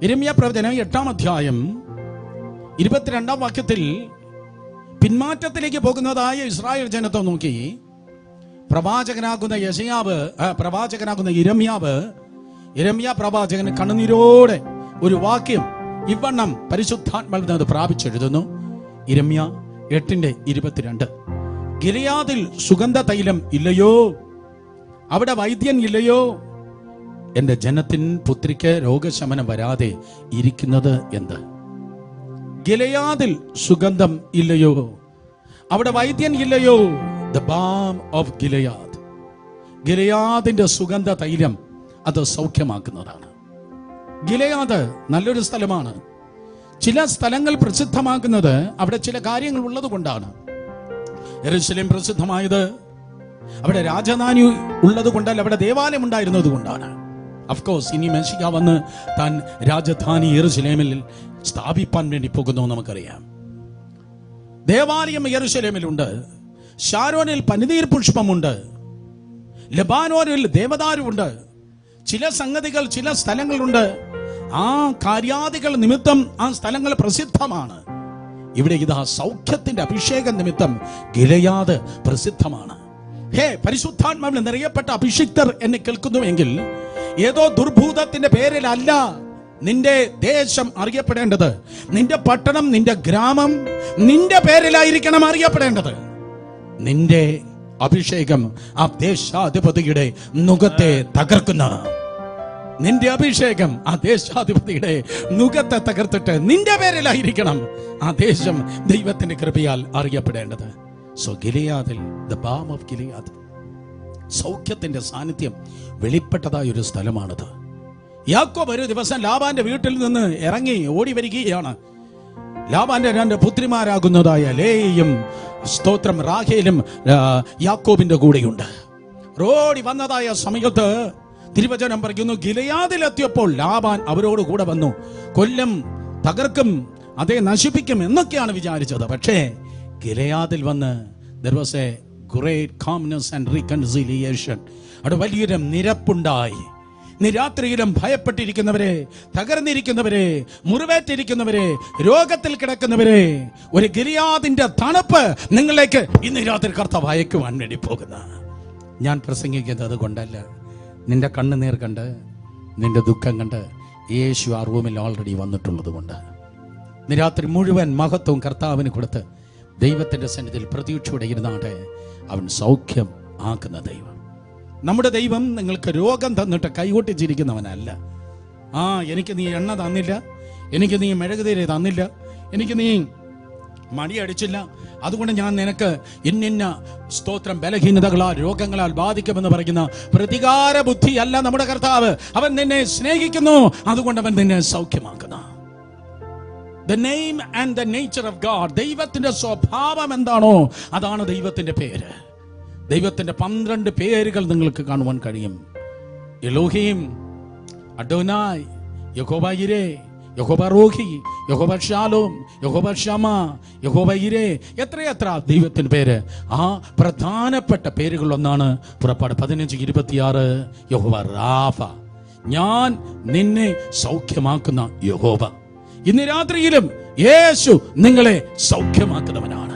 യിരെമ്യാ പ്രവചനം 8-ാം അധ്യായം 22-ാം വാക്യത്തിൽ പിന്മാറ്റത്തിലേക്ക് പോകുന്നതായ ഇസ്രായേൽ ജനത്തെ നോക്കി പ്രവാചകനാകുന്ന യിരെമ്യാ പ്രവാചകൻ കണ്ണുനീരോടെ ഒരു വാക്യം ഇവണ്ണം പരിശുദ്ധാത്മാവിൽ പ്രാപിച്ചെഴുതുന്നു. യിരെമ്യാ 8:22. ഗിലെയാദിൽ സുഗന്ധ തൈലം ഇല്ലയോ? അവിടെ വൈദ്യൻ ഇല്ലയോ? എന്റെ ജനത്തിൻ പുത്രിക്ക് രോഗശമനം വരാതെ ഇരിക്കുന്നത് എന്ത്? ഗിലെയാദിൽ സുഗന്ധം ഇല്ലയോ? അവിടെ വൈദ്യൻ ഇല്ലയോ? The balm of Gilead. ഗിലെയാദിന്റെ സുഗന്ധ തൈലം അത് സൗഖ്യമാക്കുന്നതാണ്. ഗിലെയാദ് നല്ലൊരു സ്ഥലമാണ്. ചില സ്ഥലങ്ങൾ പ്രസിദ്ധമാക്കുന്നത് അവിടെ ചില കാര്യങ്ങൾ ഉള്ളത് കൊണ്ടാണ്. യെരൂശലേം പ്രസിദ്ധമായത് അവിടെ രാജധാനി ഉള്ളത് കൊണ്ടല്ല, അവിടെ ദേവാലയം ഉണ്ടായിരുന്നത് കൊണ്ടാണ്. അഫ്കോഴ്സ് ഇനി മെശിഹ വന്ന് താൻ രാജധാനി യെരൂശലേമിൽ സ്ഥാപിപ്പാൻ വേണ്ടി പോകുന്നു നമുക്കറിയാം. ദേവാലയം യെരൂശലേമിലുണ്ട്, ശാരോനിൽ പനിനീർ പുഷ്പമുണ്ട്, ലെബാനോനിൽ ദേവദാരുണ്ട്. ചില സംഗതികൾ ചില സ്ഥലങ്ങളുണ്ട്. ആ കാര്യാദികൾ നിമിത്തം ആ സ്ഥലങ്ങൾ പ്രസിദ്ധമാണ്. ഇവിടെ ഇതാ സൗഖ്യത്തിന്റെ അഭിഷേക നിമിത്തം ഗിലെയാദ് പ്രസിദ്ധമാണ്. പരിശുദ്ധാത്മാവിൽ നിറയപ്പെട്ട അഭിഷിക്തർ എന്നെ കേൾക്കുന്നുവെങ്കിൽ ഏതോ ദുർഭൂതത്തിന്റെ പേരിലല്ല നിന്റെ ദേശം അറിയപ്പെടേണ്ടത്. നിന്റെ പട്ടണം, നിന്റെ ഗ്രാമം നിന്റെ പേരിലായിരിക്കണം അറിയപ്പെടേണ്ടത്. നിന്റെ അഭിഷേകം ആ ദേശാധിപതിയുടെ നുകത്തെ തകർക്കുന്ന, നിന്റെ അഭിഷേകം ആ ദേശാധിപതിയുടെ നുകത്തെ തകർത്തിട്ട് നിന്റെ പേരിലായിരിക്കണം ആ ദേശം ദൈവത്തിന്റെ കൃപയാൽ അറിയപ്പെടേണ്ടത്. സോ ഗിലെയാദിൽ, ദ ബാം ഓഫ് ഗിലെയാദ്, സൗഖ്യത്തിന്റെ സാന്നിധ്യം വെളിപ്പെട്ടതായ ഒരു സ്ഥലമാണത്. യാക്കോബ് ഒരു ദിവസം ലാബാന്റെ വീട്ടിൽ നിന്ന് ഇറങ്ങി ഓടി വരികയാണ്. ലാബാന്റെ 2 പുത്രിമാരാകുന്നതായ ലേയും സ്തോത്രം റാഹേലും യാക്കോബിന്റെ കൂടെയുണ്ട്. ഓടി വന്നതായ സമയത്ത് തിരുവചനം പറയുന്നു, ഗിലെയാദിലെത്തിയപ്പോൾ ലാബാൻ അവരോട് കൂടെ വന്നു. കൊല്ലും, തകർക്കും, അതേ നശിപ്പിക്കും എന്നൊക്കെയാണ് വിചാരിച്ചത്. പക്ഷേ ഗിലെയാദിൽ വന്ന് there was a great calmness and reconciliation. അവിടെ വലിയൊരു നിരപ്പുണ്ടായി. രാത്രിയിലും ഭയപ്പെട്ടിരിക്കുന്നവരെ, തകർന്നിരിക്കുന്നവരെ, മുറിവേറ്റിരിക്കുന്നവരെ, രോഗത്തിൽ കിടക്കുന്നവരെ, ഒരു ഗിലെയാദിന്റെ തണുപ്പ് നിങ്ങളിലേക്ക് ഇന്ന് രാത്രി കർത്താവ് അയക്കുവാൻ വേണ്ടി പോകുന്ന. ഞാൻ പ്രസംഗിക്കുന്നത് കൊണ്ടല്ല, നിന്റെ കണ്ണുനീർ കണ്ട്, നിന്റെ ദുഃഖം കണ്ട് യേശു ആ റൂമിൽ ഓൾറെഡി വന്നിട്ടുള്ളത് കൊണ്ട് ഇന്ന് രാത്രി മുഴുവൻ മഹത്വവും കർത്താവിന് കൊടുത്ത് ദൈവത്തിന്റെ സന്നിധിയിൽ പ്രതീക്ഷയോടെ ഇരുന്നാട്ടെ. അവൻ സൗഖ്യം ആക്കുന്ന ദൈവം. നമ്മുടെ ദൈവം നിങ്ങൾക്ക് രോഗം തന്നിട്ട് കൈകൊട്ടിച്ചിരിക്കുന്നവനല്ല. എനിക്ക് നീ എണ്ണ തന്നില്ല, എനിക്ക് നീ മെഴുകുതിരി തന്നില്ല, എനിക്ക് നീ മടിയടിച്ചില്ല, അതുകൊണ്ട് ഞാൻ നിനക്ക് ഇന്നിന്ന സ്തോത്രം ബലഹീനതകളാൽ രോഗങ്ങളാൽ ബാധിക്കുമെന്ന് പറയുന്ന പ്രതികാര ബുദ്ധിയല്ല നമ്മുടെ കർത്താവ്. അവൻ നിന്നെ സ്നേഹിക്കുന്നു, അതുകൊണ്ട് അവൻ നിന്നെ സൗഖ്യമാക്കുന്ന. The name and the nature of God, ദൈവത്തിന്റെ സ്വഭാവം എന്താണോ അതാണ് ദൈവത്തിന്റെ പേര്. ദൈവത്തിന്റെ 12 പേരുകൾ നിങ്ങൾക്ക് കാണുവാൻ കഴിയും. എലോഹീം, അഡോനായ്, യഹോവ യിരേ, യഹോവ റോഹി, യഹോവ ഷാലോം, യഹോവ ഷമ, യഹോവ യിരേ, എത്രയെത്ര ദൈവത്തിന്റെ പേര്. ആ പ്രധാനപ്പെട്ട പേരുകളിലൊന്നാണ് പുറപ്പാട് 15:26 യഹോവ റാഫ, ഞാൻ നിന്നെ സൗഖ്യമാക്കുന്ന യഹോവ. ഇന്ന് രാത്രിയിലും യേശു നിങ്ങളെ സൗഖ്യമാക്കുന്നവനാണ്.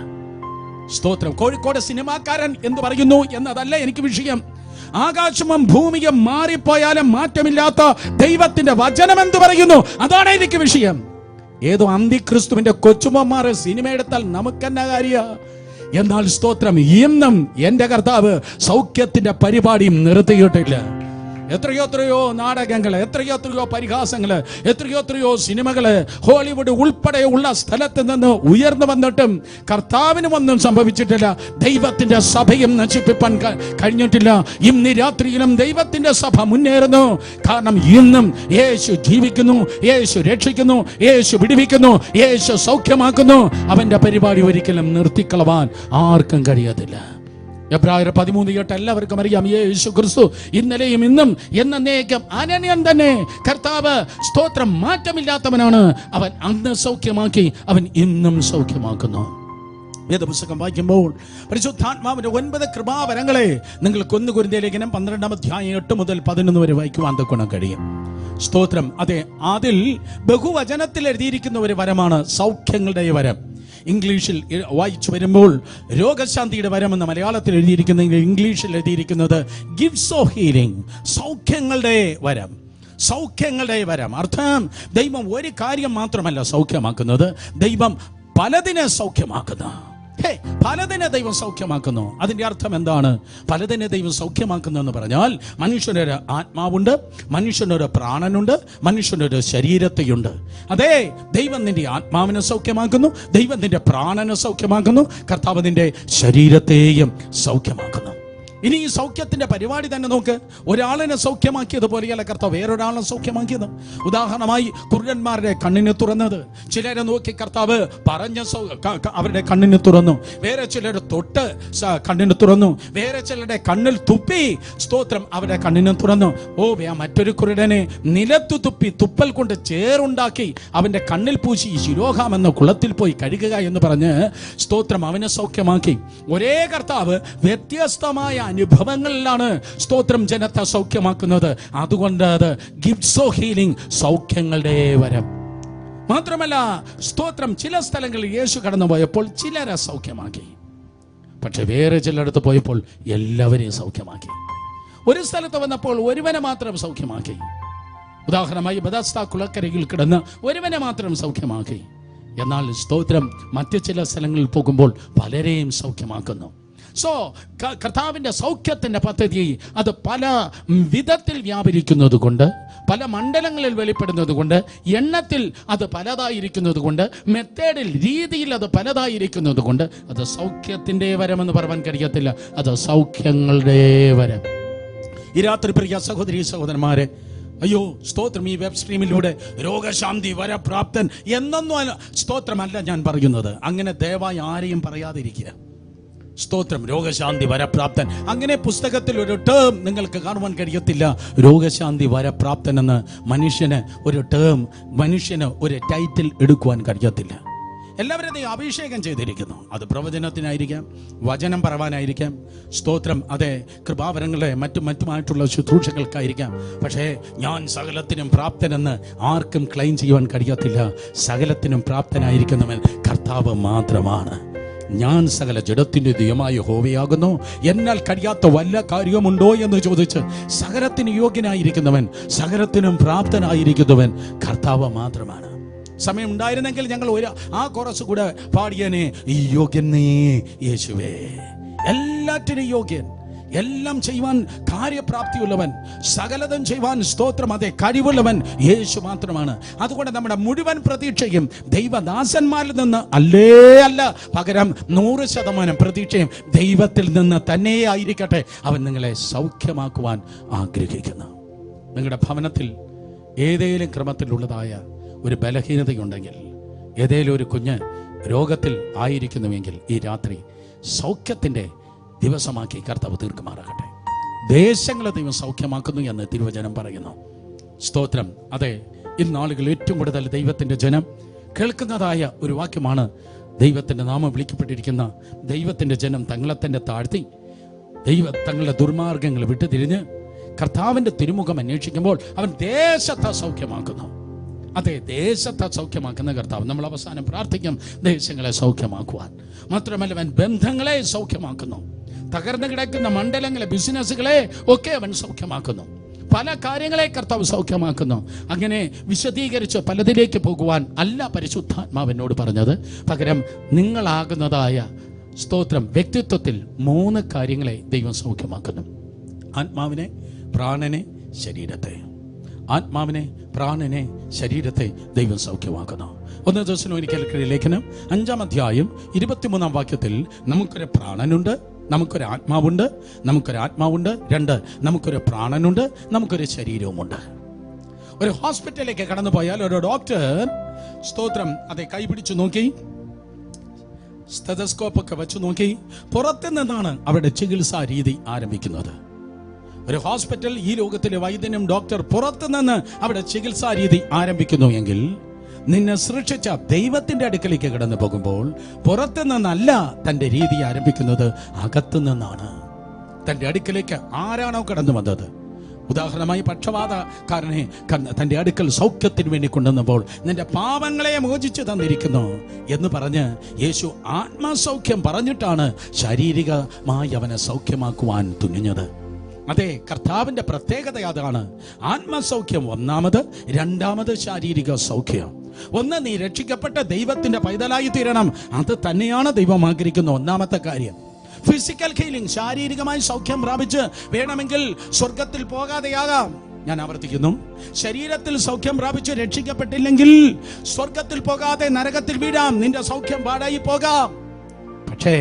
സ്തോത്രം. കോഴിക്കോട് സിനിമാക്കാരൻ എന്ന് പറയുന്നു എന്നതല്ല എനിക്ക് വിഷയം. ആകാശവും ഭൂമിയും മാറിപ്പോയാലും മാറ്റമില്ലാത്ത ദൈവത്തിന്റെ വചനം എന്ത് പറയുന്നു അതാണ് എനിക്ക് വിഷയം. ഏതോ അന്തിക്രിസ്തുവിന്റെ കൊച്ചുമ്മമാർ സിനിമ എടുത്താൽ നമുക്കെന്നാ കാര്യ? എന്നാൽ സ്തോത്രം, ഇന്നും എന്റെ കർത്താവ് സൗഖ്യത്തിന്റെ പരിപാടിയും നിർത്തിയിട്ടില്ല. എത്രയോ നാടകങ്ങള്, എത്രയോ പരിഹാസങ്ങള്, എത്രയോ സിനിമകള് ഹോളിവുഡ് ഉൾപ്പെടെയുള്ള സ്ഥലത്ത് നിന്ന് ഉയർന്നു വന്നിട്ടും കർത്താവിനും ഒന്നും സംഭവിച്ചിട്ടില്ല. ദൈവത്തിന്റെ സഭയും നശിപ്പിക്കാൻ കഴിഞ്ഞിട്ടില്ല. ഇന്ന് രാത്രിയിലും ദൈവത്തിന്റെ സഭ മുന്നേറുന്നു. കാരണം ഇന്നും യേശു ജീവിക്കുന്നു, യേശു രക്ഷിക്കുന്നു, യേശു വിടുവിക്കുന്നു, യേശു സൗഖ്യമാക്കുന്നു. അവന്റെ പരിപാടി ഒരിക്കലും നിർത്തിക്കളവാൻ ആർക്കും കഴിയത്തില്ല. എബ്രായർ 13:8 എല്ലാവർക്കും അറിയാം. യേശു ക്രിസ്തു ഇന്നലെയും ഇന്നും എന്നേക്കും അനന്യൻ തന്നെ. കർത്താവ് സ്തോത്രം മാറ്റമില്ലാത്തവനാണ്. അവൻ അന്ന് സൗഖ്യമാക്കി, അവൻ ഇന്നും സൗഖ്യമാക്കുന്നു. വേദപുസ്തകം വായിക്കുമ്പോൾ പരിശുദ്ധാത്മാവിന്റെ 9 കൃപാവരങ്ങളെ നിങ്ങൾക്ക് 1 കൊരിന്ത്യർ ലേഖനം 12-ാം അധ്യായം 8 മുതൽ 11 വരെ വായിക്കുവാൻ തക്കണം കഴിയും. സ്തോത്രം. അതെ, അതിൽ ബഹുവചനത്തിൽ എഴുതിയിരിക്കുന്ന ഒരു വരമാണ് സൗഖ്യങ്ങളുടെ വരം. ഇംഗ്ലീഷിൽ വായിച്ചു വരുമ്പോൾ രോഗശാന്തിയുടെ വരം എന്ന് മലയാളത്തിൽ എഴുതിയിരിക്കുന്നെങ്കിൽ ഇംഗ്ലീഷിൽ എഴുതിയിരിക്കുന്നത് ഗിഫ്റ്റ്സ് ഓഫ് ഹീലിംഗ്, സൗഖ്യങ്ങളുടെ വരം. സൗഖ്യങ്ങളുടെ വരം അർത്ഥം ദൈവം ഒരു കാര്യം മാത്രമല്ല സൗഖ്യമാക്കുന്നത്, ദൈവം പലതിനെ സൗഖ്യമാക്കുന്നു. പലതിനെ ദൈവം സൗഖ്യമാക്കുന്നു. അതിന്റെ അർത്ഥം എന്താണ്? പലതിനെ ദൈവം സൗഖ്യമാക്കുന്നു എന്ന് പറഞ്ഞാൽ മനുഷ്യനൊരു ആത്മാവുണ്ട്, മനുഷ്യനൊരു പ്രാണനുണ്ട്, മനുഷ്യനൊരു ശരീരത്തെയുണ്ട്. അതെ, ദൈവം നിന്റെ ആത്മാവിനെ സൗഖ്യമാക്കുന്നു, ദൈവം നിന്റെ പ്രാണനെ സൗഖ്യമാക്കുന്നു, കർത്താവ് നിന്റെ ശരീരത്തെയും സൗഖ്യമാക്കുന്നു. ഇനി ഈ സൗഖ്യത്തിന്റെ പരിപാടി തന്നെ നോക്ക്. ഒരാളിനെ സൗഖ്യമാക്കിയതുപോലെയല്ല കർത്താവ് വേറൊരാളെ സൗഖ്യമാക്കിയത്. ഉദാഹരണമായി കുരുടന്മാരുടെ കണ്ണിന് തുറന്നത്, ചിലരെ നോക്കി കർത്താവ് പറഞ്ഞ അവരുടെ കണ്ണിന് തുറന്നു, വേറെ ചിലർ തൊട്ട് കണ്ണിന് തുറന്നു, വേറെ ചിലരുടെ കണ്ണിൽ തുപ്പി സ്തോത്രം അവരുടെ കണ്ണിന് തുറന്നു. മറ്റൊരു കുരുടനെ നിലത്തു തുപ്പി തുപ്പൽ കൊണ്ട് ചേറുണ്ടാക്കി അവന്റെ കണ്ണിൽ പൂശി ശിരോഹാം എന്ന കുളത്തിൽ പോയി കഴുകുക എന്ന് പറഞ്ഞ് സ്തോത്രം അവനെ സൗഖ്യമാക്കി. ഒരേ കർത്താവ് വ്യത്യസ്തമായ അനുഭവങ്ങളിലാണ് സ്തോത്രം ജനത്തെ സൗഖ്യമാക്കുന്നത്. അതുകൊണ്ട് അത് ഗിഫ്റ്റ്സ് ഓഫ് ഹീലിംഗ്, സൗഖ്യങ്ങളുടെ വരം. മാത്രമല്ല സ്തോത്രം ചില സ്ഥലങ്ങളിൽ യേശു കടന്നു പോയപ്പോൾ ചിലരെ സൗഖ്യമാക്കി, പക്ഷെ വേറെ ചിലയിടത്ത് പോയപ്പോൾ എല്ലാവരെയും സൗഖ്യമാക്കി. ഒരു സ്ഥലത്ത് വന്നപ്പോൾ ഒരുവനെ മാത്രം സൗഖ്യമാക്കി. ഉദാഹരണമായി ബെഥസ്ദാ കുളക്കരയിൽ കിടന്ന് ഒരുവനെ മാത്രം സൗഖ്യമാക്കി. എന്നാൽ സ്തോത്രം മറ്റു ചില സ്ഥലങ്ങളിൽ പോകുമ്പോൾ പലരെയും സൗഖ്യമാക്കുന്നു. കർത്താവിന്റെ സൗഖ്യത്തിന്റെ പദ്ധതി അത് പല വിധത്തിൽ വ്യാപരിക്കുന്നത് കൊണ്ട്, പല മണ്ഡലങ്ങളിൽ വെളിപ്പെടുന്നത് കൊണ്ട്, എണ്ണത്തിൽ അത് പലതായിരിക്കുന്നത് കൊണ്ട്, മെത്തേഡിൽ രീതിയിൽ അത് പലതായിരിക്കുന്നത് കൊണ്ട് അത് സൗഖ്യത്തിന്റെ വരമെന്ന് പറയാൻ കഴിയത്തില്ല. അത് സൗഖ്യങ്ങളുടെ വരം. ഈ രാത്രി പ്രിയ സഹോദരി സഹോദരന്മാരെ, അയ്യോ സ്തോത്രം, ഈ വെബ് സ്ട്രീമിലൂടെ രോഗശാന്തി വരപ്രാപ്തൻ എന്നൊന്നും സ്തോത്രമല്ല ഞാൻ പറയുന്നത്. അങ്ങനെ ദയവായി ആരെയും പറയാതിരിക്കുക. സ്തോത്രം, രോഗശാന്തി വരപ്രാപ്തൻ, അങ്ങനെ പുസ്തകത്തിൽ ഒരു ടേം നിങ്ങൾക്ക് കാണുവാൻ കഴിയത്തില്ല. രോഗശാന്തി വരപ്രാപ്തൻ എന്ന് മനുഷ്യന് ഒരു ടേം, മനുഷ്യന് ഒരു ടൈറ്റിൽ എടുക്കുവാൻ കഴിയത്തില്ല. എല്ലാവരും അഭിഷേകം ചെയ്തിരിക്കുന്നു. അത് പ്രവചനത്തിനായിരിക്കാം, വചനം പറവാനായിരിക്കാം, സ്തോത്രം അതെ കൃപാവരങ്ങളെ മറ്റുമായിട്ടുള്ള ശുശ്രൂഷകൾക്കായിരിക്കാം. പക്ഷേ ഞാൻ സകലത്തിനും പ്രാപ്തനെന്ന് ആർക്കും ക്ലെയിം ചെയ്യുവാൻ കഴിയത്തില്ല. സകലത്തിനും പ്രാപ്തനായിരിക്കുന്നവൻ കർത്താവ് മാത്രമാണ്. ഞാൻ സകല ജഡത്തിന്റെ ദൈവമായ യഹോവയാകുന്നു, എന്നാൽ കഴിയാത്ത വല്ല കാര്യമുണ്ടോ എന്ന് ചോദിച്ച് സകലത്തിന് യോഗ്യനായിരിക്കുന്നവൻ, സകലത്തിനും പ്രാപ്തനായിരിക്കുന്നവൻ കർത്താവ് മാത്രമാണ്. സമയം ഉണ്ടായിരുന്നെങ്കിൽ ഞങ്ങൾ ആ കോറസ് കൂടെ പാടിയനെ, ഈ യോഗ്യനേ യേശുവേ, എല്ലാറ്റിനും യോഗ്യൻ, എല്ലാം ചെയ്യുവാൻ കാര്യപ്രാപ്തിയുള്ളവൻ, സകലതും ചെയ്യുവാൻ സ്തോത്രം അതെ കഴിവുള്ളവൻ യേശു മാത്രമാണ്. അതുകൊണ്ട് നമ്മുടെ മുഴുവൻ പ്രതീക്ഷയും ദൈവദാസന്മാരിൽ നിന്ന് അല്ല, പകരം 100% പ്രതീക്ഷയും ദൈവത്തിൽ നിന്ന് തന്നെ ആയിരിക്കട്ടെ. അവൻ നിങ്ങളെ സൗഖ്യമാക്കുവാൻ ആഗ്രഹിക്കുന്നു. നിങ്ങളുടെ ഭവനത്തിൽ ഏതെങ്കിലും ക്രമത്തിലുള്ളതായ ഒരു ബലഹീനതയുണ്ടെങ്കിൽ, ഏതെങ്കിലും ഒരു കുഞ്ഞ് രോഗത്തിൽ ആയിരിക്കുന്നുവെങ്കിൽ ഈ രാത്രി സൗഖ്യത്തിന്റെ ദിവസമാക്കി കർത്താവ് തീർക്കുമാറാകട്ടെ. ദേശങ്ങളെ ദൈവം സൗഖ്യമാക്കുന്നു എന്ന് തിരുവചനം പറയുന്നു. സ്തോത്രം അതെ, ഇന്നാളുകൾ ഏറ്റവും കൂടുതൽ ദൈവത്തിന്റെ ജനം കേൾക്കുന്നതായ ഒരു വാക്യമാണ്. ദൈവത്തിന്റെ നാമം വിളിക്കപ്പെട്ടിരിക്കുന്ന ദൈവത്തിന്റെ ജനം തങ്ങളെ തന്നെ താഴ്ത്തി തങ്ങളുടെ ദുർമാർഗങ്ങൾ വിട്ടുതിരിഞ്ഞ് കർത്താവിന്റെ തിരുമുഖം അന്വേഷിക്കുമ്പോൾ അവൻ ദേശത്തെ സൗഖ്യമാക്കുന്നു. അതെ, ദേശത്തെ സൗഖ്യമാക്കുന്ന കർത്താവ്. നമ്മൾ അവസാനം പ്രാർത്ഥിക്കും ദേശങ്ങളെ സൗഖ്യമാക്കുവാൻ. മാത്രമല്ല അവൻ ബന്ധങ്ങളെ സൗഖ്യമാക്കുന്നു. തകർന്നു കിടക്കുന്ന മണ്ഡലങ്ങളെ, ബിസിനസ്സുകളെ ഒക്കെ അവൻ സൗഖ്യമാക്കുന്നു. പല കാര്യങ്ങളെ കർത്താവ് സൗഖ്യമാക്കുന്നു. അങ്ങനെ വിശദീകരിച്ച് പലതിലേക്ക് പോകുവാൻ അല്ല പരിശുദ്ധാത്മാവിനോട് പറഞ്ഞത്. പകരം നിങ്ങളാകുന്നതായ സ്തോത്രം വ്യക്തിത്വത്തിൽ 3 കാര്യങ്ങളെ ദൈവം സൗഖ്യമാക്കുന്നു. ആത്മാവിനെ, പ്രാണനെ, ശരീരത്തെ. ആത്മാവിനെ, പ്രാണനെ, ശരീരത്തെ ദൈവം സൗഖ്യമാക്കുന്നു. 1 തെസ്സലോനിക്കർക്കെഴുതിയ ലേഖനം 5-ാം അധ്യായം 23-ാം വാക്യത്തിൽ നമുക്കൊരു പ്രാണനുണ്ട്, നമുക്കൊരു ആത്മാവുണ്ട്, 2 നമുക്കൊരു പ്രാണനുണ്ട്, നമുക്കൊരു ശരീരവുമുണ്ട്. ഒരു ഹോസ്പിറ്റലിലേക്ക് കടന്നു പോയാൽ ഒരു ഡോക്ടർ സ്തോത്രം അതെ കൈപിടിച്ചു നോക്കി, സ്റ്റെതസ്കോപ്പ് ഒക്കെ വെച്ച് നോക്കി, പുറത്തു നിന്നാണ് അവരുടെ ചികിത്സാ രീതി ആരംഭിക്കുന്നത്. ഒരു ഹോസ്പിറ്റൽ, ഈ ലോകത്തിലെ വൈദ്യനും ഡോക്ടർ പുറത്തു നിന്ന് അവിടെ ചികിത്സാ രീതി ആരംഭിക്കുന്നു എങ്കിൽ നിന്നെ സൃഷ്ടിച്ച ദൈവത്തിന്റെ അടുക്കലേക്ക് കടന്നു പോകുമ്പോൾ പുറത്തു നിന്നല്ല തന്റെ രീതി ആരംഭിക്കുന്നത്, അകത്തു നിന്നാണ്. തന്റെ അടുക്കലേക്ക് ആരാണോ കടന്നു വന്നത്, ഉദാഹരണമായി പക്ഷപാതക്കാരനെ തന്റെ അടുക്കൽ സൗഖ്യത്തിന് വേണ്ടി കൊണ്ടുവന്നപ്പോൾ നിന്റെ പാപങ്ങളെ മോചിച്ചു തന്നിരിക്കുന്നു എന്ന് പറഞ്ഞ് യേശു ആത്മസൗഖ്യം പറഞ്ഞിട്ടാണ് ശാരീരികമായി അവനെ സൗഖ്യമാക്കുവാൻ തുനിഞ്ഞത്. അതെ, കർത്താവിന്റെ പ്രത്യേകത അതാണ്. ആത്മസൗഖ്യം ഒന്നാമത്, രണ്ടാമത് ശാരീരിക സൗഖ്യം. ഒന്ന്, നീ രക്ഷിക്കപ്പെട്ട ദൈവത്തിന്റെ പൈതലായി തീരണം. അത് തന്നെയാണ് ദൈവം ആഗ്രഹിക്കുന്ന ഒന്നാമത്തെ കാര്യം. ഫിസിക്കൽ ഹീലിംഗ്, ശാരീരികമായി സൗഖ്യം പ്രാപിച്ച് വേണമെങ്കിൽ സ്വർഗത്തിൽ പോകാതെയാകാം. ഞാൻ ആവർത്തിക്കുന്നു, ശരീരത്തിൽ സൗഖ്യം പ്രാപിച്ച് രക്ഷിക്കപ്പെട്ടില്ലെങ്കിൽ സ്വർഗത്തിൽ പോകാതെ നരകത്തിൽ വീഴാം, നിന്റെ സൗഖ്യം പാടായി പോകാം. പക്ഷേ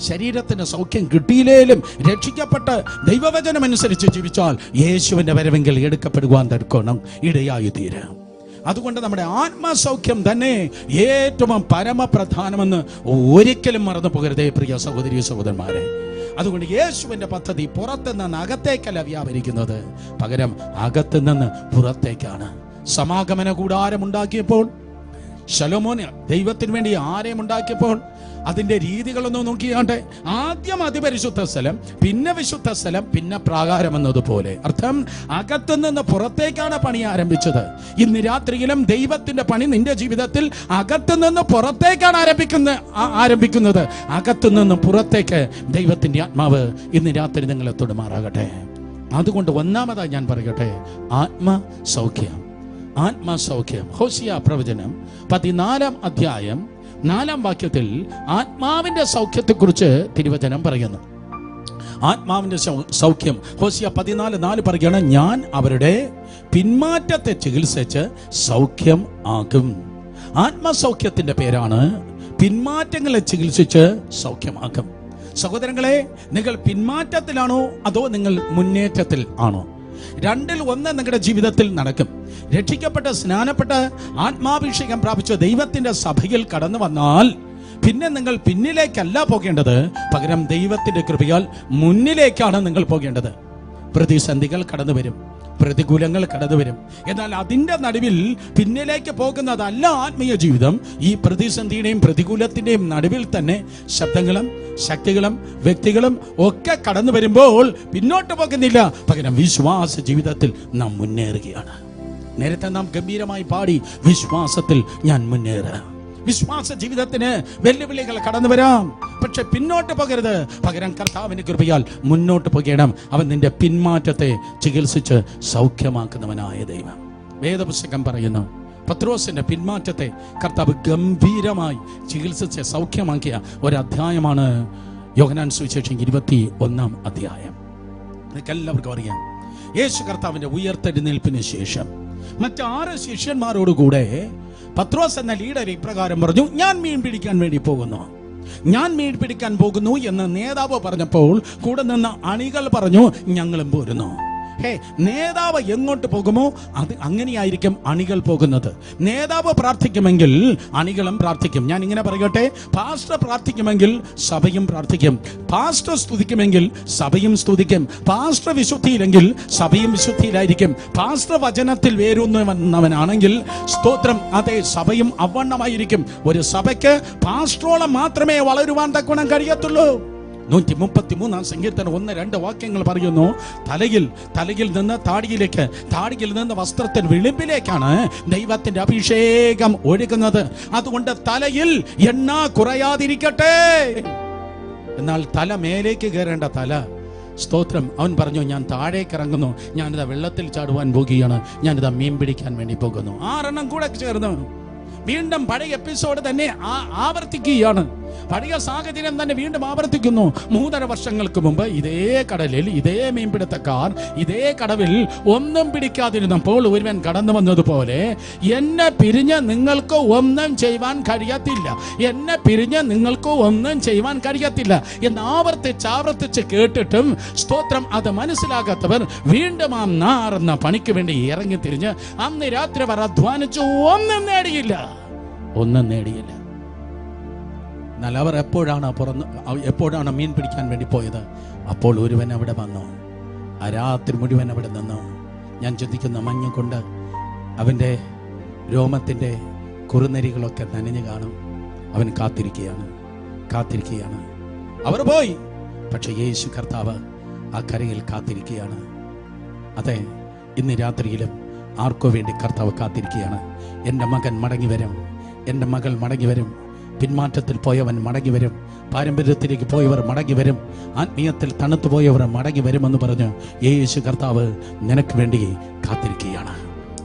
ശരീരത്തിന് സൗഖ്യം കിട്ടിയില്ലേലും രക്ഷിക്കപ്പെട്ട് ദൈവവചനം അനുസരിച്ച് ജീവിച്ചാൽ യേശുവിന്റെ വരവെങ്കിൽ എടുക്കപ്പെടുവാൻ തടുക്കണം ഇടയായി തീരാം. അതുകൊണ്ട് നമ്മുടെ ആത്മസൗഖ്യം തന്നെ ഏറ്റവും പരമപ്രധാനമെന്ന് ഒരിക്കലും മറന്നു പോകരുതേ പ്രിയ സഹോദരി സഹോദരന്മാരെ. അതുകൊണ്ട് യേശുവിന്റെ പദ്ധതി പുറത്തു നിന്ന് അകത്തേക്കല്ല വ്യാപരിക്കുന്നത്, പകരം അകത്തു നിന്ന് പുറത്തേക്കാണ്. സമാഗമന കൂടാരം ഉണ്ടാക്കിയപ്പോൾ, ശലോമോന് ദൈവത്തിന് വേണ്ടി ആലയം ഉണ്ടാക്കിയപ്പോൾ അതിന്റെ രീതികളൊന്നും നോക്കിയാട്ടെ. ആദ്യം അതിപരിശുദ്ധ സ്ഥലം, പിന്നെ വിശുദ്ധ സ്ഥലം, പിന്നെ പ്രാകാരം എന്നതുപോലെ. അർത്ഥം, അകത്തുനിന്ന് പുറത്തേക്കാണ് പണി ആരംഭിച്ചത്. ഇന്ന് രാത്രിയിലും ദൈവത്തിന്റെ പണി നിന്റെ ജീവിതത്തിൽ അകത്തുനിന്ന് പുറത്തേക്കാണ് ആരംഭിക്കുന്നത്. അകത്തുനിന്ന് പുറത്തേക്ക് ദൈവത്തിന്റെ ആത്മാവ് ഇന്ന് രാത്രി നിങ്ങളെ തൊടുമാറാകട്ടെ. അതുകൊണ്ട് ഒന്നാമതായി ഞാൻ പറയട്ടെ, ആത്മസൗഖ്യം. ആത്മസൗഖ്യം. ഹോശിയ പ്രവചനം 14-ാം അധ്യായം 4-ാം വാക്യത്തിൽ ആത്മാവിന്റെ സൗഖ്യത്തെക്കുറിച്ച് തിരുവചനം പറയുന്നു. ആത്മാവിന്റെ സൗഖ്യം ഹോശിയ 14:4 പറയുകയാണ്, ഞാൻ അവരുടെ പിന്മാറ്റത്തെ ചികിത്സിച്ച് സൗഖ്യം ആക്കും. ആത്മസൗഖ്യത്തിന്റെ പേരാണ് പിന്മാറ്റങ്ങളെ ചികിത്സിച്ച് സൗഖ്യമാക്കും. സഹോദരങ്ങളെ, നിങ്ങൾ പിന്മാറ്റത്തിലാണോ അതോ നിങ്ങൾ മുന്നേറ്റത്തിൽ ആണോ? രണ്ടിൽ ഒന്ന് നിങ്ങളുടെ ജീവിതത്തിൽ നടക്കും. രക്ഷിക്കപ്പെട്ട് സ്നാനപ്പെട്ട് ആത്മാഭിഷേകം പ്രാപിച്ച ദൈവത്തിന്റെ സഭയിൽ കടന്നു വന്നാൽ പിന്നെ നിങ്ങൾ പിന്നിലേക്കല്ല പോകേണ്ടത്, പകരം ദൈവത്തിന്റെ കൃപയാൽ മുന്നിലേക്കാണ് നിങ്ങൾ പോകേണ്ടത്. പ്രതിസന്ധികൾ കടന്നു വരും, പ്രതികൂലങ്ങൾ കടന്നു വരും. എന്നാൽ അതിന്റെ നടുവിൽ പിന്നിലേക്ക് പോകുന്നതല്ല ആത്മീയ ജീവിതം. ഈ പ്രതിസന്ധിയുടെയും പ്രതികൂലത്തിന്റെയും നടുവിൽ തന്നെ ശബ്ദങ്ങളും ശക്തികളും വ്യക്തികളും ഒക്കെ കടന്നു വരുമ്പോൾ പിന്നോട്ട് പോകുന്നില്ല, പകരം വിശ്വാസ ജീവിതത്തിൽ നാം മുന്നേറുകയാണ്. നേരത്തെ നാം ഗംഭീരമായി പാടി, വിശ്വാസത്തിൽ ഞാൻ മുന്നേറാം. വിശ്വാസ ജീവിതത്തിന് വെല്ലുവിളികൾ കടന്നു വരാം, പക്ഷെ പിന്നോട്ട് പോകരുത്, പകരം കർത്താവിന്റെ കൃപയാൽ മുന്നോട്ട് പോകണം. അവൻ നിന്റെ പിന്മാറ്റത്തെ ചികിത്സിച്ച് സൗഖ്യമാക്കുന്നവനായ ദൈവം. വേദപുസ്തകം പറയുന്നു, പത്രോസിന്റെ പിന്മാറ്റത്തെ കർത്താവ് ഗംഭീരമായി ചികിത്സിച്ച് സൗഖ്യമാക്കിയ ഒരധ്യായമാണ് യോഹന്നാൻ സുവിശേഷം 21-ാം അധ്യായം. എല്ലാവർക്കും അറിയാം, യേശു കർത്താവിന്റെ ഉയർത്തെഴുന്നേൽപ്പിന് ശേഷം മറ്റ് 6 ശിഷ്യന്മാരോടുകൂടെ പത്രോസ് എന്ന ലീഡർ ഇപ്രകാരം പറഞ്ഞു, ഞാൻ മീൻ പിടിക്കാൻ വേണ്ടി പോകുന്നു. ഞാൻ മീൻ പിടിക്കാൻ പോകുന്നു എന്ന് നേതാവ് പറഞ്ഞപ്പോൾ കൂടെ നിന്ന് അണികൾ പറഞ്ഞു, ഞങ്ങളും പോരുന്നു. നേതാവ് എങ്ങോട്ട് പോകുമോ അത് അങ്ങനെയായിരിക്കും അണികൾ പോകുന്നത്. നേതാവ് പ്രാർത്ഥിക്കുമെങ്കിൽ അണികളും പ്രാർത്ഥിക്കും. ഞാൻ ഇങ്ങനെ പറയട്ടെ, പാസ്റ്റർ പ്രാർത്ഥിക്കുമെങ്കിൽ സഭയും പ്രാർത്ഥിക്കും, പാസ്റ്റർ സ്തുതിക്കുമെങ്കിൽ സഭയും സ്തുതിക്കും, പാസ്റ്റർ വിശുദ്ധിയിലെങ്കിൽ സഭയും വിശുദ്ധിയിലായിരിക്കും. പാസ്റ്റർ വചനത്തിൽ വേരുന്നവനാണെങ്കിൽ സ്തോത്രം, അതേ സഭയും അവണ്ണമായിരിക്കും. ഒരു സഭയ്ക്ക് പാസ്റ്ററോളം മാത്രമേ വളരുവാൻ തക്കവണ്ണം കഴിയത്തുള്ളൂ. 133-ാം സങ്കീർത്തനം 1-2 വാക്യങ്ങൾ പറയുന്നു, തലയിൽ നിന്ന് താടിയിലേക്ക്, താടിയിൽ നിന്ന് വസ്ത്രത്തിന്റെ വിളിമ്പിലേക്കാണ് ദൈവത്തിന്റെ അഭിഷേകം ഒഴുകുന്നത്. അതുകൊണ്ട് തലയിൽ എണ്ണ കുറയാതിരിക്കട്ടെ. എന്നാൽ തല മേലേക്ക് കയറേണ്ട തല, സ്തോത്രം, അവൻ പറഞ്ഞു, ഞാൻ താഴേക്ക് ഇറങ്ങുന്നു, ഞാനിതാ വെള്ളത്തിൽ ചാടുവാൻ പോകുകയാണ്, ഞാനിതാ മീൻ പിടിക്കാൻ വേണ്ടി പോകുന്നു. 6 കൂടെ ചേർന്നു വീണ്ടും പഴയ എപ്പിസോഡ് തന്നെ ആവർത്തിക്കുകയാണ്. പഴയ സാഹചര്യം തന്നെ വീണ്ടും ആവർത്തിക്കുന്നു. 3.5 വർഷങ്ങൾക്ക് മുമ്പ് ഇതേ കടലിൽ ഇതേ മീൻപിടുത്തക്കാർ ഇതേ കടവിൽ ഒന്നും പിടിക്കാതിരുന്നപ്പോൾ ഒരുവൻ കടന്നു വന്നതുപോലെ, എന്നെ പിരിഞ്ഞ് നിങ്ങൾക്ക് ഒന്നും ചെയ്യുവാൻ കഴിയത്തില്ല, എന്നെ പിരിഞ്ഞ് നിങ്ങൾക്ക് ഒന്നും ചെയ്യുവാൻ കഴിയത്തില്ല എന്ന് ആവർത്തിച്ച് കേട്ടിട്ടും സ്തോത്രം അത് മനസ്സിലാകാത്തവർ വീണ്ടും ആ നാറുന്ന പണിക്ക് വേണ്ടി ഇറങ്ങി തിരിഞ്ഞ് അന്ന് രാത്രി വരെ അധ്വാനിച്ചു, ഒന്നും നേടിയില്ല. എന്നാൽ അവർ എപ്പോഴാണ് മീൻ പിടിക്കാൻ വേണ്ടി പോയത്? അപ്പോൾ ഒരുവൻ അവിടെ വന്നു, ആ രാത്രി മുഴുവൻ അവിടെ നിന്നു. ഞാൻ ചിന്തിക്കുന്ന, മഞ്ഞ് കൊണ്ട് അവൻ്റെ രോമത്തിൻ്റെ കുറുനരികളൊക്കെ നനഞ്ഞു കാണും. അവൻ കാത്തിരിക്കുകയാണ്. അവർ പോയി, പക്ഷെ യേശു കർത്താവ് ആ കരയിൽ കാത്തിരിക്കുകയാണ്. അതെ, ഇന്ന് രാത്രിയിലും ആർക്കോ വേണ്ടി കർത്താവ് കാത്തിരിക്കുകയാണ്. എൻ്റെ മകൻ മടങ്ങി വരും, എൻ്റെ മകൾ മടങ്ങി വരും, പിന്മാറ്റത്തിൽ പോയവൻ മടങ്ങി വരും, പാരമ്പര്യത്തിലേക്ക് പോയവർ മടങ്ങി വരും, ആത്മീയത്തിൽ തണുത്തു പോയവർ മടങ്ങി വരുമെന്ന് പറഞ്ഞ് യേശു കർത്താവ് നിനക്ക് വേണ്ടി കാത്തിരിക്കുകയാണ്.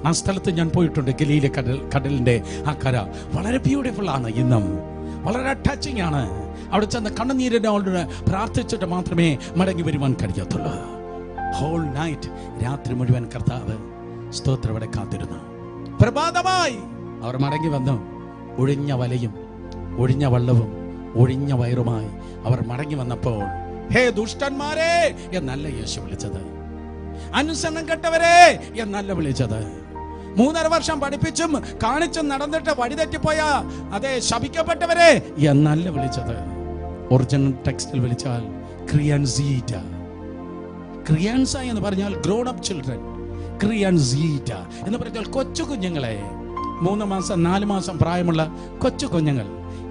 ആ സ്ഥലത്ത് ഞാൻ പോയിട്ടുണ്ട്. ഗലീല കടലിൻ്റെ ആ കര വളരെ ബ്യൂട്ടിഫുൾ ആണ്, ഇന്നും വളരെ ടച്ചിങ് ആണ്. അവിടെ ചെന്ന് കണ്ണുനീരിനോട് പ്രാർത്ഥിച്ചിട്ട് മാത്രമേ മടങ്ങി വരുവാൻ കഴിയത്തുള്ളൂ. ഹോൾ നൈറ്റ്, രാത്രി മുഴുവൻ കർത്താവ് സ്തോത്രം അവിടെ കാത്തിരുന്നു. പ്രഭാതമായി അവർ മടങ്ങി വന്നു. ഒഴിഞ്ഞ വലയും ഒഴിഞ്ഞ വള്ളവും ഒഴിഞ്ഞ വയറുമായി അവർ മടങ്ങി വന്നപ്പോൾ, ഹേ ദുഷ്ടന്മാരെ എന്നല്ല യേശു വിളിച്ചത്, അനുസരണം കെട്ടവരെ എന്നല്ല വിളിച്ചത്, 3.5 വർഷം പഠിപ്പിച്ചും കാണിച്ചും നടന്നിട്ട് വഴിതെറ്റിപ്പോയ അതെ ശപിക്കപ്പെട്ടവരെ എന്നല്ല വിളിച്ചത്. ഒറിജിനൽ ടെക്സ്റ്റിൽ വിളിച്ചാൽ ക്രിയാൻസീറ്റ. ക്രിയാൻസ എന്ന് പറഞ്ഞാൽ ഗ്രോൺ അപ്പ് ചിൽഡ്രൻ. ക്രിയാൻസീറ്റ എന്ന് പറഞ്ഞാൽ കൊച്ചു കുഞ്ഞുങ്ങളെ, 3 മാസം 4 മാസം പ്രായമുള്ള കൊച്ചു കുഞ്ഞുങ്ങൾ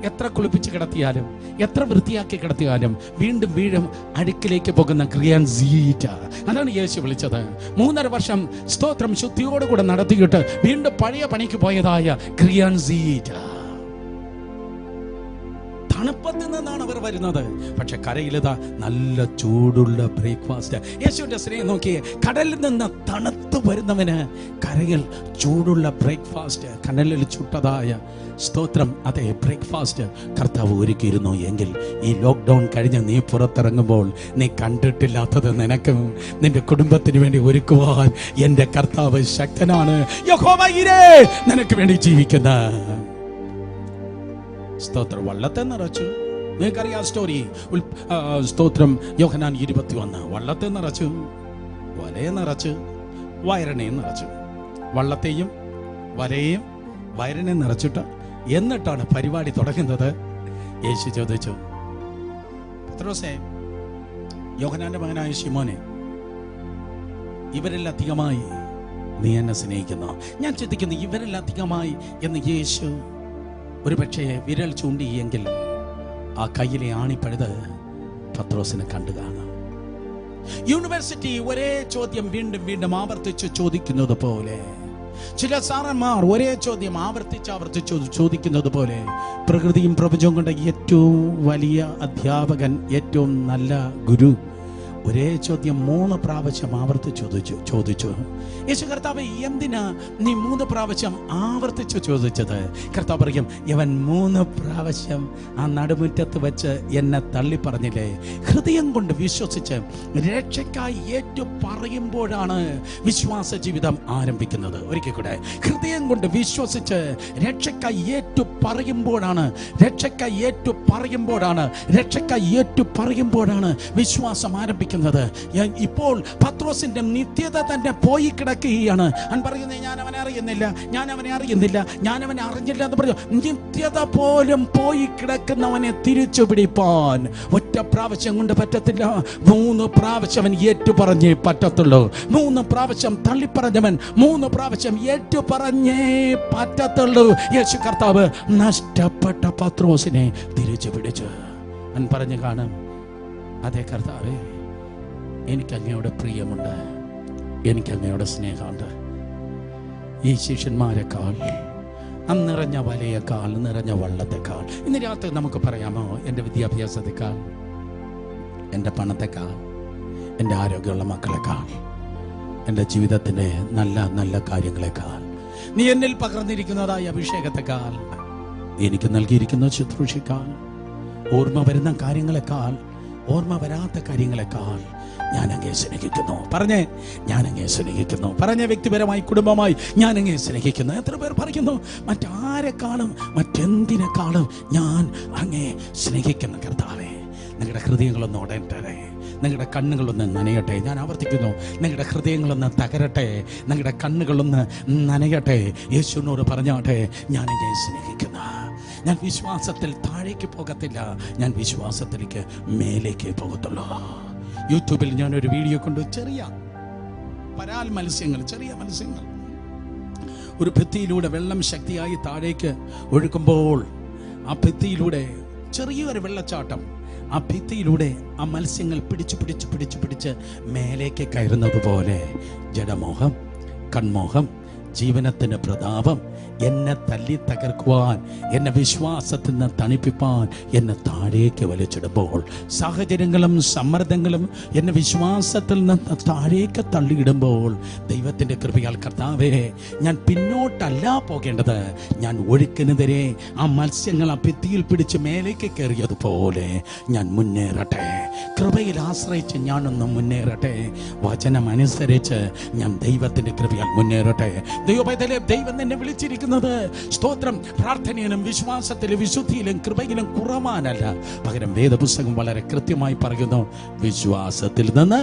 എത്ര കുളിപ്പിച്ച് കിടത്തിയാലും എത്ര വൃത്തിയാക്കി കിടത്തിയാലും വീണ്ടും വീണ്ടും അടുക്കിലേക്ക് പോകുന്ന ക്രിയാൻസീറ്റ. അതാണ് യേശു വിളിച്ചത്. 3.5 വർഷം സ്തോത്രം ശുദ്ധിയോടുകൂടെ നടത്തിയിട്ട് വീണ്ടും പഴയ പണിക്ക് പോയതായ ക്രിയാൻസീറ്റ. തണുപ്പത്തിൽ നിന്നാണ് അവർ വരുന്നത്, പക്ഷെ കരയിലിതാ നല്ല ചൂടുള്ള ബ്രേക്ക്ഫാസ്റ്റ്. യേശുവിന്റെ സ്നേഹം നോക്കിയേ, കടലിൽ നിന്ന് തണുത്തു വരുന്നവന് കരയിൽ ചൂടുള്ള ബ്രേക്ക്ഫാസ്റ്റ്, കനലിൽ ചുട്ടതായ സ്തോത്രം അതെ ബ്രേക്ക്ഫാസ്റ്റ് കർത്താവ് ഒരുക്കിയിരുന്നു. എങ്കിൽ ഈ ലോക്ക്ഡൗൺ കഴിഞ്ഞ് നീ പുറത്തിറങ്ങുമ്പോൾ നീ കണ്ടിട്ടില്ലാത്തത് നിനക്കും നിന്റെ കുടുംബത്തിന് വേണ്ടി ഒരുക്കുവാൻ എൻ്റെ കർത്താവ് ശക്തനാണ്. യഹോവ ഈരേ നിനക്ക് വേണ്ടി ജീവിക്കുന്ന സ്തോത്രം. വള്ളത്തെ നിറച്ചു, നിങ്ങൾക്കറിയാം സ്റ്റോറി. സ്തോത്രം യോഹന്നാൻ 21. വള്ളത്തെ നിറച്ചു, വലയെ നിറച്ചു, വയറിനെയും നിറച്ചു. വള്ളത്തെയും വലയെയും വയറിനെ നിറച്ചിട്ട് എന്നിട്ടാണ് പരിപാടി തുടങ്ങുന്നത്. യേശു ചോദിച്ചു, പത്രോസേ, യോഹന്നാന്റെ മകനായ ശിമോനെ, ഇവരെല്ലാം അധികമായി നീ എന്നെ സ്നേഹിക്കുന്നു. ഞാൻ ചിന്തിക്കുന്നു, ഇവരെല്ലാം അധികമായി എന്ന് യേശു ഒരു പക്ഷേ വിരൽ ചൂണ്ടിയെങ്കിൽ ആ കയ്യിലെ ആണിപ്പഴുത് പത്രോസിനെ കണ്ടു കാണാം. യൂണിവേഴ്സിറ്റി ഒരേ ചോദ്യം വീണ്ടും വീണ്ടും ആവർത്തിച്ച് ചോദിക്കുന്നത് പോലെ, ചില സാറന്മാർ ഒരേ ചോദ്യം ആവർത്തിച്ച് ചോദിക്കുന്നത് പോലെ, പ്രകൃതിയും പ്രപഞ്ചവും കൊണ്ട് ഏറ്റവും വലിയ അധ്യാപകൻ, ഏറ്റവും നല്ല ഗുരു ഒരേ ചോദ്യം 3 പ്രാവശ്യം ചോദിച്ചു. യേശു കർത്താവ്, എന്തിനാ നീ 3 പ്രാവശ്യം ആവർത്തിച്ചു ചോദിച്ചത്? കർത്താവ് പറയും, ഇവൻ 3 പ്രാവശ്യം ആ നടുമുറ്റത്ത് വെച്ച് എന്നെ തള്ളി പറഞ്ഞില്ലേ? ഹൃദയം കൊണ്ട് വിശ്വസിച്ച് രക്ഷയ്ക്കായി ഏറ്റു പറയുമ്പോഴാണ് വിശ്വാസ ജീവിതം ആരംഭിക്കുന്നത്. ഒരിക്കൽ കൂടെ, ഹൃദയം കൊണ്ട് വിശ്വസിച്ച് രക്ഷയ്ക്കായി ഏറ്റു പറയുമ്പോഴാണ് വിശ്വാസം ആരംഭിക്കുന്നത്. ഇപ്പോൾ പത്രോസിന്റെ നിത്യത തന്നെ പോയി കിടക്കുകയാണ്. അവൻ പറയുന്നത്, ഞാൻ അവനെ അറിയുന്നില്ല എന്ന് പറഞ്ഞു. നിത്യത പോലും പോയി കിടക്കുന്നവനെ തിരിച്ചു പിടിപ്പാൻ ഒറ്റ പ്രാവശ്യം കൊണ്ട് പറ്റത്തില്ല. 3 പ്രാവശ്യം അവൻ ഏറ്റു പറഞ്ഞേ പറ്റത്തുള്ളൂ. 3 പ്രാവശ്യം തള്ളിപ്പറഞ്ഞവൻ 3 പ്രാവശ്യം ഏറ്റു പറഞ്ഞേ പറ്റത്തുള്ളൂ. യേശു കർത്താവ് നഷ്ടപ്പെട്ട പത്രോസിനെ തിരിച്ചു പിടിച്ചു. അവൻ പറഞ്ഞു കാണും, അതേ കർത്താവേ, എനിക്ക് അങ്ങയോട് പ്രിയമുണ്ട്, എനിക്ക് അങ്ങയോട് സ്നേഹമുണ്ട്. ഈ ശിഷ്യന്മാരെക്കാൾ, നിറഞ്ഞ വലയേക്കാൾ, നിറഞ്ഞ വള്ളത്തെക്കാൾ, ഇന്ന് രാത്രി നമുക്ക് പറയാമോ, എൻ്റെ വിദ്യാഭ്യാസത്തെക്കാൾ, എൻ്റെ പണത്തെക്കാൾ, എൻ്റെ ആരോഗ്യമുള്ള മക്കളെക്കാൾ, എൻ്റെ ജീവിതത്തിൻ്റെ നല്ല നല്ല കാര്യങ്ങളെക്കാൾ, നീ എന്നിൽ പകർന്നിരിക്കുന്നതായ അഭിഷേകത്തെക്കാൾ, എനിക്ക് നൽകിയിരിക്കുന്ന ശുശ്രൂഷയേക്കാൾ, ഓർമ്മ വരുന്ന കാര്യങ്ങളെക്കാൾ, ഓർമ്മ വരാത്ത കാര്യങ്ങളെക്കാൾ ഞാൻ അങ്ങയെ സ്നേഹിക്കുന്നു. പറഞ്ഞേ, ഞാൻ അങ്ങയെ സ്നേഹിക്കുന്നു. പറഞ്ഞ വ്യക്തിപരമായി, കുടുംബമായി ഞാൻ അങ്ങയെ സ്നേഹിക്കുന്നു. എത്ര പേർ പറയുന്നു, മറ്റാരെക്കാളും മറ്റെന്തിനേക്കാളും ഞാൻ അങ്ങയെ സ്നേഹിക്കുന്നു കർത്താവേ. നിങ്ങളുടെ ഹൃദയങ്ങളൊന്ന് ഉടയട്ടെ, നിങ്ങളുടെ കണ്ണുകളൊന്ന് നനയട്ടെ. ഞാൻ ആവർത്തിക്കുന്നു, നിങ്ങളുടെ ഹൃദയങ്ങളൊന്ന് തകരട്ടെ, നിങ്ങളുടെ കണ്ണുകളൊന്ന് നനയട്ടെ. യേശുവിനോട് പറഞ്ഞാട്ടെ, ഞാൻ അങ്ങയെ സ്നേഹിക്കുന്നു. ഞാൻ വിശ്വാസത്തിൽ താഴേക്ക് പോകത്തില്ല, ഞാൻ വിശ്വാസത്തിലേക്ക് മേലേക്ക് പോകത്തുള്ളൂ. യൂട്യൂബിൽ ഞാനൊരു വീഡിയോ കൊണ്ട് ചെറിയ മത്സ്യങ്ങൾ ഒരു ഭിത്തിയിലൂടെ വെള്ളം ശക്തിയായി താഴേക്ക് ഒഴുകുമ്പോൾ ആ ഭിത്തിയിലൂടെ ചെറിയൊരു വെള്ളച്ചാട്ടം, ആ ഭിത്തിയിലൂടെ ആ മത്സ്യങ്ങൾ പിടിച്ച് മേലേക്ക് കയറുന്നത് പോലെ ജഡമോഹം, കൺമോഹം, ജീവനത്തിന്റെ പ്രതാപം എന്നെ തല്ലി തകർക്കുവാൻ, എന്നെ വിശ്വാസത്തിൽ നിന്ന് തണുപ്പിപ്പാൻ എന്നെ താഴേക്ക് വലിച്ചിടുമ്പോൾ, സാഹചര്യങ്ങളും സമ്മർദ്ദങ്ങളും എന്നെ വിശ്വാസത്തിൽ നിന്ന് താഴേക്ക് തള്ളിയിടുമ്പോൾ, ദൈവത്തിൻ്റെ കൃപയാൽ കർത്താവേ, ഞാൻ പിന്നോട്ടല്ല പോകേണ്ടത്, ഞാൻ ഒഴുക്കിനെതിരെ ആ മത്സ്യങ്ങൾ ആ ഭിത്തിയിൽ പിടിച്ച് മേലേക്ക് കയറിയതുപോലെ ഞാൻ മുന്നേറട്ടെ. കൃപയിൽ ആശ്രയിച്ച് ഞാനൊന്ന് മുന്നേറട്ടെ. വചനമനുസരിച്ച് ഞാൻ ദൈവത്തിൻ്റെ കൃപയാൽ മുന്നേറട്ടെ. ദൈവം എന്നെ വിളിച്ചിരിക്കുന്നത് സ്തോത്രം പ്രാർത്ഥനയിലും വിശ്വാസത്തിലും വിശുദ്ധിയിലും കൃപയിലും കുറവാനല്ല, പകരം വേദപുസ്തകം വളരെ കൃത്യമായി പറയുന്നു, വിശ്വാസത്തിൽ നിന്ന്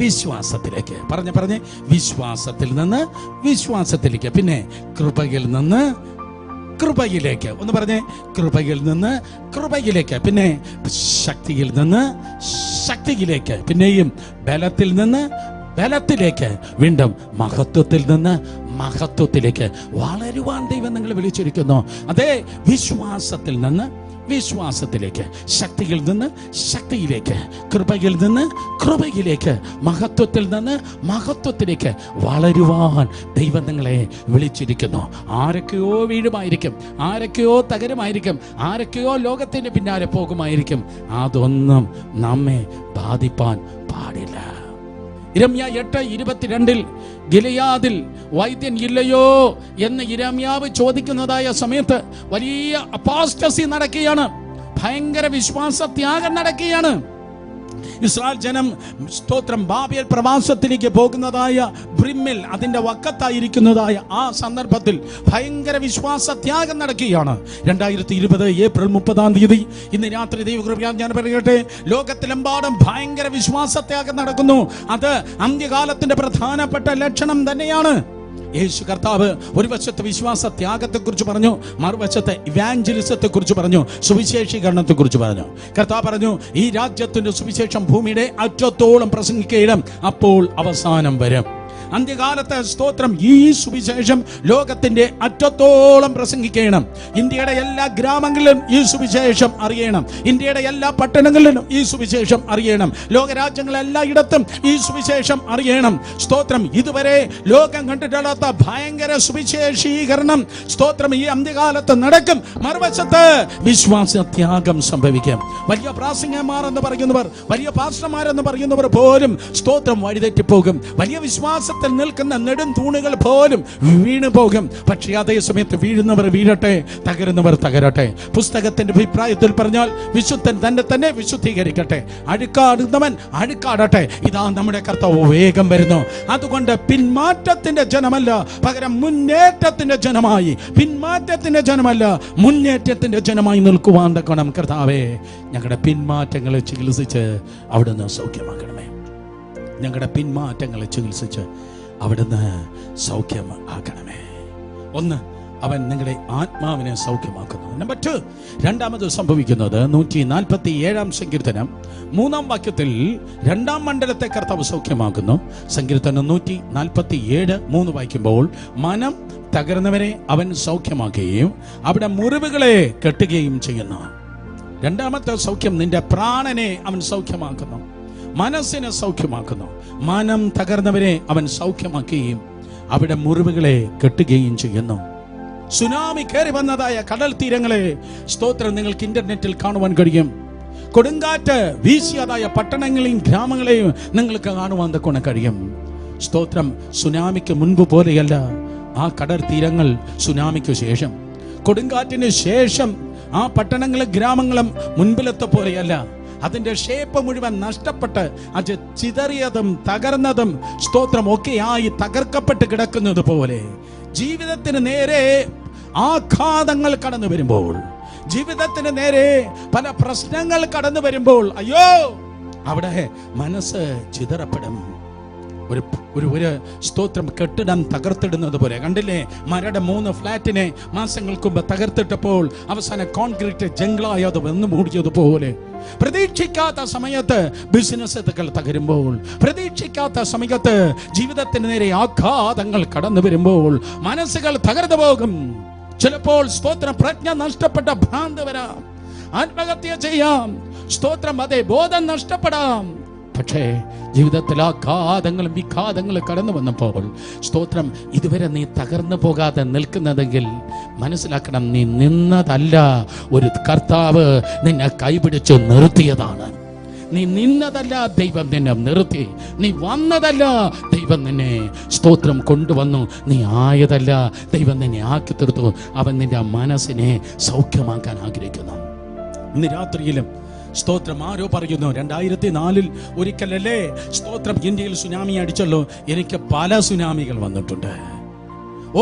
വിശ്വാസത്തിലേക്ക്. പറഞ്ഞ് വിശ്വാസത്തിൽ നിന്ന് വിശ്വാസത്തിലേക്ക്, പിന്നെ കൃപയിൽ നിന്ന് കൃപയിലേക്ക്. ഒന്ന് പറഞ്ഞേ, കൃപയിൽ നിന്ന് കൃപയിലേക്ക്, പിന്നെ ശക്തിയിൽ നിന്ന് ശക്തിയിലേക്ക്, പിന്നെയും ബലത്തിൽ നിന്ന് ബലത്തിലേക്ക്, വീണ്ടും മഹത്വത്തിൽ നിന്ന് മഹത്വത്തിലേക്ക് വളരുവാൻ ദൈവം നിങ്ങളെ വിളിച്ചിരിക്കുന്നു. അതേ, വിശ്വാസത്തിൽ നിന്ന് വിശ്വാസത്തിലേക്ക്, ശക്തിയിൽ നിന്ന് ശക്തിയിലേക്ക്, കൃപയിൽ നിന്ന് കൃപയിലേക്ക്, മഹത്വത്തിൽ നിന്ന് മഹത്വത്തിലേക്ക് വളരുവാൻ ദൈവം നിങ്ങളെ വിളിച്ചിരിക്കുന്നു. ആരൊക്കെയോ വീഴുമായിരിക്കും, ആരൊക്കെയോ തകരുമായിരിക്കും, ആരൊക്കെയോ ലോകത്തിന് പിന്നാലെ പോകുമായിരിക്കും. അതൊന്നും നമ്മെ ബാധിപ്പാൻ പാടില്ല. യിരെമ്യാ 8:22 ഗിലെയാദിൽ വൈദ്യൻ ഇല്ലയോ എന്ന് യിരെമ്യാവ് ചോദിക്കുന്നതായ സമയത്ത് വലിയ അപ്പോസ്റ്റസി നടക്കുകയാണ്, ഭയങ്കര വിശ്വാസത്യാഗം നടക്കുകയാണ്. ഇസ്രായേൽ ജനം സ്തോത്രം ബാബേൽ പ്രവാസത്തിലേക്ക് പോകുന്നതായ ബ്രിമ്മിൽ, അതിന്റെ വക്കത്തായിരിക്കുന്നതായ ആ സന്ദർഭത്തിൽ ഭയങ്കര വിശ്വാസത്യാഗം നടക്കുകയാണ്. 2020 ഏപ്രിൽ 30 ഇന്ന് രാത്രി ദൈവകൃപയാൽ ഞാൻ പറയട്ടെ, ലോകത്തിലെമ്പാടും ഭയങ്കര വിശ്വാസത്യാഗം നടക്കുന്നു. അത് അന്ത്യകാലത്തിന്റെ പ്രധാനപ്പെട്ട ലക്ഷണം തന്നെയാണ്. യേശു കർത്താവ് ഒരു വശത്ത് വിശ്വാസ ത്യാഗത്തെക്കുറിച്ച് പറഞ്ഞു, മറുവശത്ത് ഇവാഞ്ചലിസത്തെ കുറിച്ച് പറഞ്ഞു, സുവിശേഷീകരണത്തെ കുറിച്ച് പറഞ്ഞു. കർത്താവ് പറഞ്ഞു, ഈ രാജ്യത്തിന്റെ സുവിശേഷം ഭൂമിയുടെ അറ്റത്തോളം പ്രസംഗിക്കയിടും, അപ്പോൾ അവസാനം വരും. അന്ത്യകാലത്തെ സ്തോത്രം ഈ സുവിശേഷം ലോകത്തിന്റെ അറ്റത്തോളം പ്രസംഗിക്കണം. ഇന്ത്യയുടെ എല്ലാ ഗ്രാമങ്ങളിലും ഈ സുവിശേഷം അറിയണം. ഇന്ത്യയുടെ എല്ലാ പട്ടണങ്ങളിലും ഈ സുവിശേഷം അറിയണം. ലോകരാജ്യങ്ങളെല്ലായിടത്തും ഈ സുവിശേഷം അറിയണം. സ്തോത്രം ഇതുവരെ ലോകം കണ്ടിട്ടില്ലാത്ത ഭയങ്കര സുവിശേഷീകരണം സ്തോത്രം ഈ അന്ത്യകാലത്ത് നടക്കും. മറുവശത്ത് വിശ്വാസത്യാഗം സംഭവിക്കും. വലിയ പ്രാസംഗികന്മാർ എന്ന് പറയുന്നവർ, വലിയ പാസ്റ്റർമാരെന്ന് പറയുന്നവർ പോലും സ്തോത്രം വഴിതെറ്റിപ്പോകും. വലിയ വിശ്വാസത്തിൽ നിൽക്കുന്ന നെടും തൂണുകൾ പോലും വീണു പോകും. പക്ഷേ അതേ സമയത്ത് വീഴുന്നവർ വീഴട്ടെ, തകരുന്നവർ തകരട്ടെ. പുസ്തകത്തിന്റെ അഭിപ്രായത്തിൽ പറഞ്ഞാൽ വിശുദ്ധൻ തന്നെ വിശുദ്ധീകരിക്കട്ടെ, അഴുക്കാടുന്നവൻ അഴുക്കാടട്ടെ. ഇതാ നമ്മുടെ കർത്താവ് വേഗം വരുന്നു. അതുകൊണ്ട് പിന്മാറ്റത്തിന്റെ ജനമല്ല, പകരം മുന്നേറ്റത്തിന്റെ ജനമായി, പിന്മാറ്റത്തിന്റെ ജനമല്ല മുന്നേറ്റത്തിന്റെ ജനമായി നിൽക്കുവാൻ തക്കണം. കർത്താവേ, ഞങ്ങളുടെ പിന്മാറ്റങ്ങളെ ചികിത്സിച്ച് അവിടുന്ന് സൗഖ്യമാക്കണമേ. ഞങ്ങളുടെ പിന്മാറ്റങ്ങളെ ചികിത്സിച്ച് അവിടുന്ന് സൗഖ്യമാക്കണമേ. ഒന്ന്, അവൻ നിങ്ങളുടെ ആത്മാവിനെ സൗഖ്യമാക്കുന്നു. നമ്പർ 2, രണ്ടാമത് സംഭവിക്കുന്നത് 147 സങ്കീർത്തനം 3 വാക്യത്തിൽ 2 മണ്ഡലത്തെ കർത്താവ് സൗഖ്യമാക്കുന്നു. സങ്കീർത്തനം 147:3 വായിക്കുമ്പോൾ, മനം തകർന്നവരെ അവൻ സൗഖ്യമാക്കുകയും അവിടെ മുറിവുകളെ കെട്ടുകയും ചെയ്യുന്നു. രണ്ടാമത്തെ സൗഖ്യം, നിന്റെ പ്രാണനെ അവൻ സൗഖ്യമാക്കുന്നു, മനസ്സിനെ സൗഖ്യമാക്കുന്നു. മനം തകർന്നവരെ അവൻ സൗഖ്യമാക്കുകയും അവിടെ മുറിവുകളെ കെട്ടുകയും ചെയ്യുന്നു. സുനാമി കയറി വന്നതായ കടൽ തീരങ്ങളെ സ്തോത്രം നിങ്ങൾക്ക് ഇന്റർനെറ്റിൽ കാണുവാൻ കഴിയും. കൊടുങ്കാറ്റ് വീശിയതായ പട്ടണങ്ങളെയും ഗ്രാമങ്ങളെയും നിങ്ങൾക്ക് കാണുവാൻ തക്കോണം കഴിയും. സ്തോത്രം സുനാമിക്ക് മുൻപ് പോലെയല്ല ആ കടൽ തീരങ്ങൾ. സുനാമിക്ക് ശേഷം, കൊടുങ്കാറ്റിന് ശേഷം ആ പട്ടണങ്ങളും ഗ്രാമങ്ങളും മുൻപിലത്തെ പോലെയല്ല. അതിന്റെ ഷേപ്പ് മുഴുവൻ നഷ്ടപ്പെട്ട് അത് ചിതറിയതും തകർന്നതും സ്തോത്രം ഒക്കെയായി തകർക്കപ്പെട്ട് കിടക്കുന്നത് പോലെ ജീവിതത്തിന് നേരെ ആഘാതങ്ങൾ കടന്നു വരുമ്പോൾ, ജീവിതത്തിന് നേരെ പല പ്രശ്നങ്ങൾ കടന്നു വരുമ്പോൾ, അയ്യോ, അവിടെ മനസ്സ് ചിതറപ്പെടും. ഒരു ഒരു ഒരു സ്തോത്രം കെട്ടിടം തകർത്തിടുന്നത് പോലെ കണ്ടില്ലേ? മരയുടെ 3 ഫ്ലാറ്റിനെ മാസങ്ങൾക്ക് മുമ്പ് തകർത്തിട്ടപ്പോൾ അവസാനം കോൺക്രീറ്റ് ജംഗിളായി അത് വന്നു മൂടിയതുപോലെ പ്രതീക്ഷിക്കാത്ത സമയത്ത് ബിസിനസ്സുകൾ തകരുമ്പോൾ, പ്രതീക്ഷിക്കാത്ത സമയത്ത് ജീവിതത്തിന് നേരെ ആഘാതങ്ങൾ കടന്നു വരുമ്പോൾ മനസ്സുകൾ തകർന്നു പോകും. ചിലപ്പോൾ സ്തോത്രം പ്രജ്ഞ നഷ്ടപ്പെട്ട ഭ്രാന്ത് വരാം, ആത്മഹത്യ ചെയ്യാം, സ്തോത്രം അതേ ബോധം നഷ്ടപ്പെടാം. പക്ഷേ ജീവിതത്തിൽ ആഘാതങ്ങളും വിഘാതങ്ങളും കടന്നു വന്നപ്പോൾ സ്തോത്രം ഇതുവരെ നീ തകർന്നു പോകാതെ നിൽക്കുന്നതെങ്കിൽ മനസ്സിലാക്കണം, നീ നിന്നതല്ല, ഒരു കർത്താവ് നിന്നെ കൈപിടിച്ച് നിർത്തിയതാണ്. നീ നിന്നതല്ല, ദൈവം നിന്നെ നിർത്തി. നീ വന്നതല്ല, ദൈവം നിന്നെ സ്തോത്രം കൊണ്ടുവന്നു. നീ ആയതല്ല, ദൈവം നിന്നെ ആക്കി തീർത്തു. അവൻ നിന്റെ മനസ്സിനെ സൗഖ്യമാക്കാൻ ആഗ്രഹിക്കുന്നു. ഇന്ന് രാത്രിയിലും സ്തോത്രം ആരോ പറയുന്നു, 2004 ഒരിക്കലല്ലേ സ്തോത്രം ഇന്ത്യയിൽ സുനാമി അടിച്ചല്ലോ. എനിക്ക് പല സുനാമികൾ വന്നിട്ടുണ്ട്.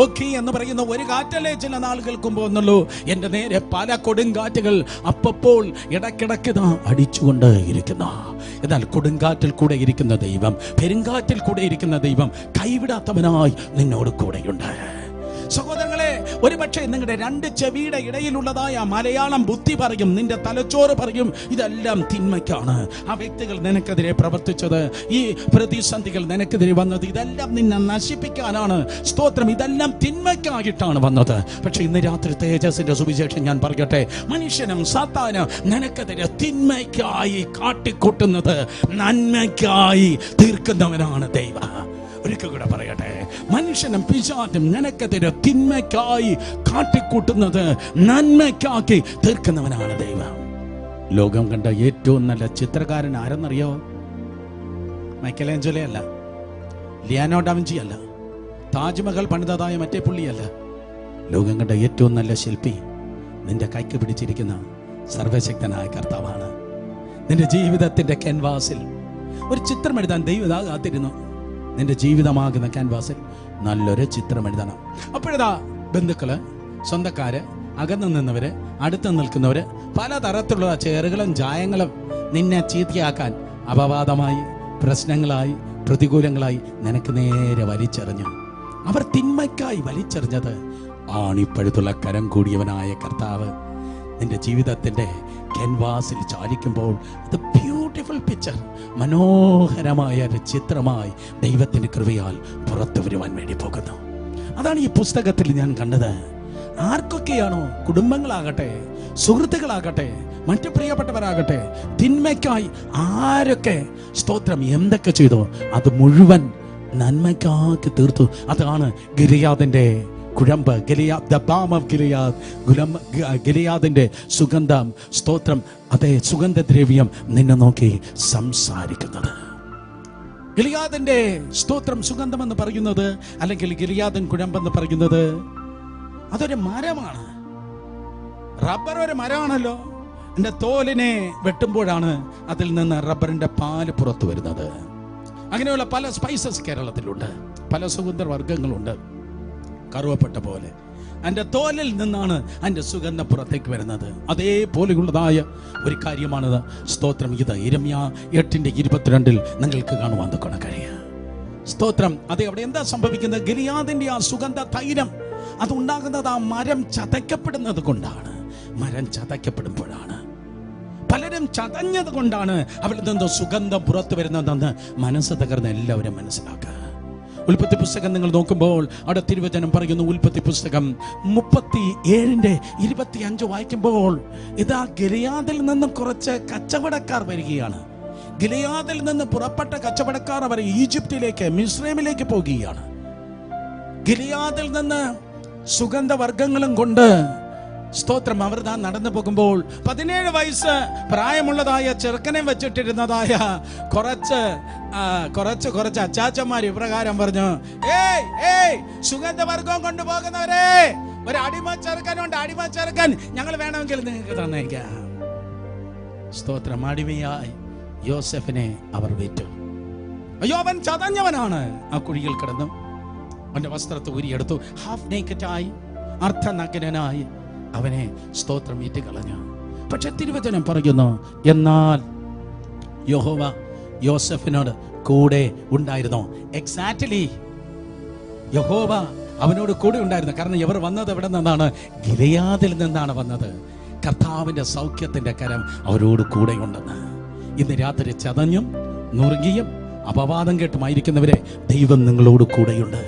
ഓഖി എന്ന് പറയുന്ന ഒരു കാറ്റല്ലേ ചില നാളുകൾക്ക് മുമ്പ് വന്നുള്ളൂ. എൻ്റെ നേരെ പല കൊടുങ്കാറ്റുകൾ അപ്പോൾ ഇടയ്ക്കിടയ്ക്ക് അടിച്ചുകൊണ്ട് ഇരിക്കുന്നു. എന്നാൽ കൊടുങ്കാറ്റിൽ കൂടെ ഇരിക്കുന്ന ദൈവം, പെരുങ്കാറ്റിൽ കൂടെ ഇരിക്കുന്ന ദൈവം കൈവിടാത്തവനായി നിന്നോട് കൂടെയുണ്ട്. സഹോദരങ്ങളെ, ഒരുപക്ഷെ നിങ്ങളുടെ 2 ചെവിയുടെ ഇടയിലുള്ളതായ മലയാളം ബുദ്ധി പറയും, നിന്റെ തലച്ചോറ് പറയും ഇതെല്ലാം തിന്മയ്ക്കാണ്. ആ വ്യക്തികൾ നിനക്കെതിരെ പ്രവർത്തിച്ചത്, ഈ പ്രതിസന്ധികൾ നിനക്കെതിരെ വന്നത്, ഇതെല്ലാം നിന്നെ നശിപ്പിക്കാനാണ്. സ്തോത്രം, ഇതെല്ലാം തിന്മയ്ക്കായിട്ടാണ് വന്നത്. പക്ഷെ ഇന്ന് രാത്രി തേജസ്സിന്റെ സുവിശേഷം ഞാൻ പറയട്ടെ, മനുഷ്യനും സാത്താനും നിനക്കെതിരെ തിന്മയ്ക്കായി കാട്ടിക്കൂട്ടുന്നത് നന്മയ്ക്കായി തീർക്കുന്നവനാണ് ദൈവം. ഒരിക്കൽ കൂടെ പറയട്ടെ, മനുഷ്യനും പിശാചും നിനക്കെതിരെ തിന്മയ്ക്കായി കാട്ടിക്കൂട്ടുന്നത് നന്മയ്ക്കാക്കി തീർക്കുന്നവനാണ് ദൈവം. ലോകം കണ്ട ഏറ്റവും നല്ല ചിത്രകാരൻ ആരെന്നറിയോ? മൈക്കലാഞ്ചലോ അല്ല, ലിയാനോ ഡാവിഞ്ചി അല്ല, താജ്മഹൽ പണിതതായ മറ്റേ പുള്ളിയല്ല. ലോകം കണ്ട ഏറ്റവും നല്ല ശില്പി നിന്റെ കൈക്ക് പിടിച്ചിരിക്കുന്ന സർവശക്തനായ കർത്താവാണ്. നിന്റെ ജീവിതത്തിന്റെ ക്യാൻവാസിൽ ഒരു ചിത്രം എഴുതാൻ ദൈവം കാത്തിരുന്നു. നിന്റെ ജീവിതമാകുന്ന ക്യാൻവാസിൽ നല്ലൊരു ചിത്രം എഴുതണം. അപ്പോഴതാ ബന്ധുക്കള്, സ്വന്തക്കാര്, അകന്നു നിന്നവര്, അടുത്ത് നിൽക്കുന്നവര്, പലതരത്തിലുള്ള ചേറുകളും ചായങ്ങളും നിന്നെ ചീത്തയാക്കാൻ അപവാദമായി, പ്രശ്നങ്ങളായി, പ്രതികൂലങ്ങളായി നിനക്ക് നേരെ വലിച്ചെറിഞ്ഞു. അവർ തിന്മയ്ക്കായി വലിച്ചെറിഞ്ഞത് ആണിപ്പഴുത്തുള്ള കരം കൂടിയവനായ കർത്താവ് നിന്റെ ജീവിതത്തിന്റെ ക്യാൻവാസിൽ ചാലിക്കുമ്പോൾ ഇത് ബ്യൂട്ടിഫുൾ പിക്ചർ, മനോഹരമായ ഒരു ചിത്രമായി ദൈവത്തിന്റെ കൃപയാൽ പുറത്തു വരുവാൻ വേണ്ടി പോകുന്നു. അതാണ് ഈ പുസ്തകത്തിൽ ഞാൻ കണ്ടത്. ആർക്കൊക്കെയാണോ, കുടുംബങ്ങളാകട്ടെ, സുഹൃത്തുക്കളാകട്ടെ, മറ്റു പ്രിയപ്പെട്ടവരാകട്ടെ, തിന്മയ്ക്കായി ആരൊക്കെ സ്തോത്രം എന്തൊക്കെ ചെയ്തോ അത് മുഴുവൻ നന്മയ്ക്കാക്കി തീർത്തു. അതാണ് ഗിലിയാദിന്റെ കുഴമ്പ്, ഗിലിയാദിന്റെ സുഗന്ധം, സ്തോത്രം അതേ സുഗന്ധദ്രവ്യം നിന്നെ നോക്കി സംസാരിക്കുന്നത്. ഗിലിയാദിന്റെ സ്തോത്രം സുഗന്ധം എന്ന് പറയുന്നത്, അല്ലെങ്കിൽ ഗിലിയാദൻ കുഴമ്പെന്ന് പറയുന്നത് അതൊരു മരമാണ്. റബ്ബർ ഒരു മരമാണല്ലോ. എൻ്റെ തോലിനെ വെട്ടുമ്പോഴാണ് അതിൽ നിന്ന് റബ്ബറിന്റെ പാല് പുറത്തു വരുന്നത്. അങ്ങനെയുള്ള പല സ്പൈസസ് കേരളത്തിലുണ്ട്, പല സുഗന്ധവർഗ്ഗങ്ങളുണ്ട്. കറുവപ്പെട്ട പോലെ എൻ്റെ തോലിൽ നിന്നാണ് അതിൻ്റെ സുഗന്ധം പുറത്തേക്ക് വരുന്നത്. അതേപോലെയുള്ളതായ ഒരു കാര്യമാണിത്. സ്തോത്രം, ഇത് യിരെമ്യാ 8:22 നിങ്ങൾക്ക് കാണുവാൻ കഴിയുക. സ്തോത്രം, അതെ. അവിടെ എന്താ സംഭവിക്കുന്നത്? ഗിലിയാദിന്റെ ആ സുഗന്ധ തൈലം അതുണ്ടാകുന്നത് ആ മരം ചതയ്ക്കപ്പെടുന്നത് കൊണ്ടാണ്. മരം ചതയ്ക്കപ്പെടുമ്പോഴാണ്, പലരും ചതഞ്ഞത് കൊണ്ടാണ് അവിടെ നിന്ന് സുഗന്ധം പുറത്തു വരുന്നതെന്ന് മനസ്സ് തകർന്ന് എല്ലാവരും മനസ്സിലാക്കുക. ഉൽപ്പത്തി പുസ്തകം നിങ്ങൾ നോക്കുമ്പോൾ അവിടെ തിരുവചനം പറയുന്നു. ഉൽപ്പത്തി പുസ്തകം 37:25 വായിക്കുമ്പോൾ ഇതാ ഗിലിയാദിൽ നിന്നും കുറച്ച് കച്ചവടക്കാർ വരികയാണ്. ഗിലിയാദിൽ നിന്ന് പുറപ്പെട്ട കച്ചവടക്കാർ അവർ ഈജിപ്തിലേക്ക്, മിസ്രൈമിലേക്ക് പോകുകയാണ്. ഗിലിയാദിൽ നിന്ന് സുഗന്ധവർഗ്ഗങ്ങളും കൊണ്ട് സ്തോത്രം അവർ താൻ നടന്നു പോകുമ്പോൾ 17 വയസ്സ് പ്രായമുള്ളതായ ചെറുക്കനെ വെച്ചിട്ടിരുന്നതായ കുറച്ച് അച്ചാച്ചന്മാർ ഇപ്രകാരം പറഞ്ഞു, സുഗന്ധവർഗം കൊണ്ടുപോകുന്നവരെ, ഒരു അടിമ ചെറുക്കനുണ്ട്, അടിമ ചെറുക്കൻ ഞങ്ങൾ വേണമെങ്കിൽ നിങ്ങൾക്ക് തന്നേക്കാം. സ്തോത്രം, അടിമയായി യോസെഫിനെ അവർ വിറ്റു. അയ്യോ, അവൻ ചതഞ്ഞവനാണ്. ആ കുഴിയിൽ കിടന്നു അവന്റെ വസ്ത്രത്തെ ഊരിയെടുത്തു. ഹാഫ് നേക്കറ്റായി, അർദ്ധനഗ്നനായി അവനെ സ്തോത്രം വിറ്റ് കളഞ്ഞു. പക്ഷെ തിരുവചനം പറയുന്നു, എന്നാൽ യഹോവ യോസഫിനോട് കൂടെ ഉണ്ടായിരുന്നു. എക്സാക്ട്ലി യഹോവ അവനോട് കൂടെ ഉണ്ടായിരുന്നു. കാരണം ഇവർ വന്നത് എവിടെ നിന്നാണ്? ഗിലെയാദിൽ നിന്നാണ് വന്നത്. കർത്താവിന്റെ സൗഖ്യത്തിന്റെ കരം അവരോട് കൂടെ ഉണ്ടെന്ന്. ഇന്ന് രാത്രി ചതഞ്ഞും നുറുകിയും അപവാദം കേട്ടുമായിരിക്കുന്നവരെ, ദൈവം നിങ്ങളോട് കൂടെയുണ്ട്.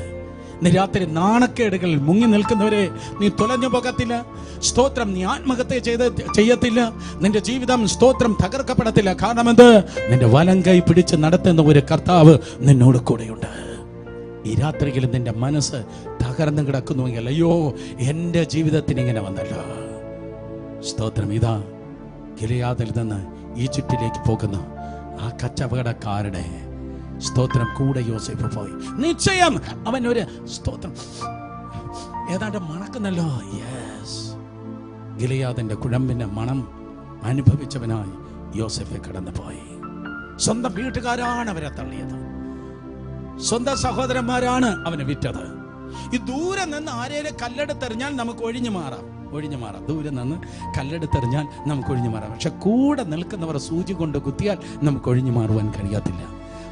ഇന്ന് രാത്രി നാണക്കേടുകളിൽ മുങ്ങി നിൽക്കുന്നവരെ, നീ തുലഞ്ഞു പോകത്തില്ല. സ്തോത്രം, നീ ആത്മഹത്യ ചെയ്യത്തില്ല. നിന്റെ ജീവിതം സ്തോത്രം തകർക്കപ്പെടത്തില്ല. കാരണം എന്ത്? നിന്റെ വലം കൈ പിടിച്ച് നടത്തുന്ന ഒരു കർത്താവ് നിന്നോട് കൂടെയുണ്ട്. ഈ രാത്രിയിൽ നിന്റെ മനസ്സ് തകർന്നു കിടക്കുന്നുവെങ്കിൽ, അയ്യോ എൻ്റെ ജീവിതത്തിന് ഇങ്ങനെ വന്നല്ലോ. സ്തോത്രം, ഇതാ ഗിലെയാദിൽ നിന്ന് ഈജിപ്തിലേക്ക് പോകുന്ന ആ കച്ചവടക്കാരുടെ സ്തോത്രം കൂടെ യോസേഫ് പോയി. നിശ്ചയം അവൻ ഒരു സ്തോത്രം ഏതാണ്ട് മണക്കുന്നല്ലോ. യെസ്, ഗിലെയാദിന്റെ കുഴമ്പിന്റെ മണം അനുഭവിച്ചവനായി യോസേഫ് കടന്നുപോയി. സ്വന്തം വീട്ടുകാരാണ് അവരെ തള്ളിയത്, സ്വന്തം സഹോദരന്മാരാണ് അവനെ വിറ്റത്. ഈ ദൂരെ നിന്ന് ആരേലും കല്ലെടുത്തെറിഞ്ഞാൽ നമുക്ക് ഒഴിഞ്ഞു മാറാം. ദൂരെ നിന്ന് കല്ലെടുത്തെറിഞ്ഞാൽ നമുക്ക് ഒഴിഞ്ഞു മാറാം. പക്ഷെ കൂടെ നിൽക്കുന്നവർ സൂചി കൊണ്ട് കുത്തിയാൽ നമുക്ക് ഒഴിഞ്ഞു മാറുവാൻ കഴിയത്തില്ല.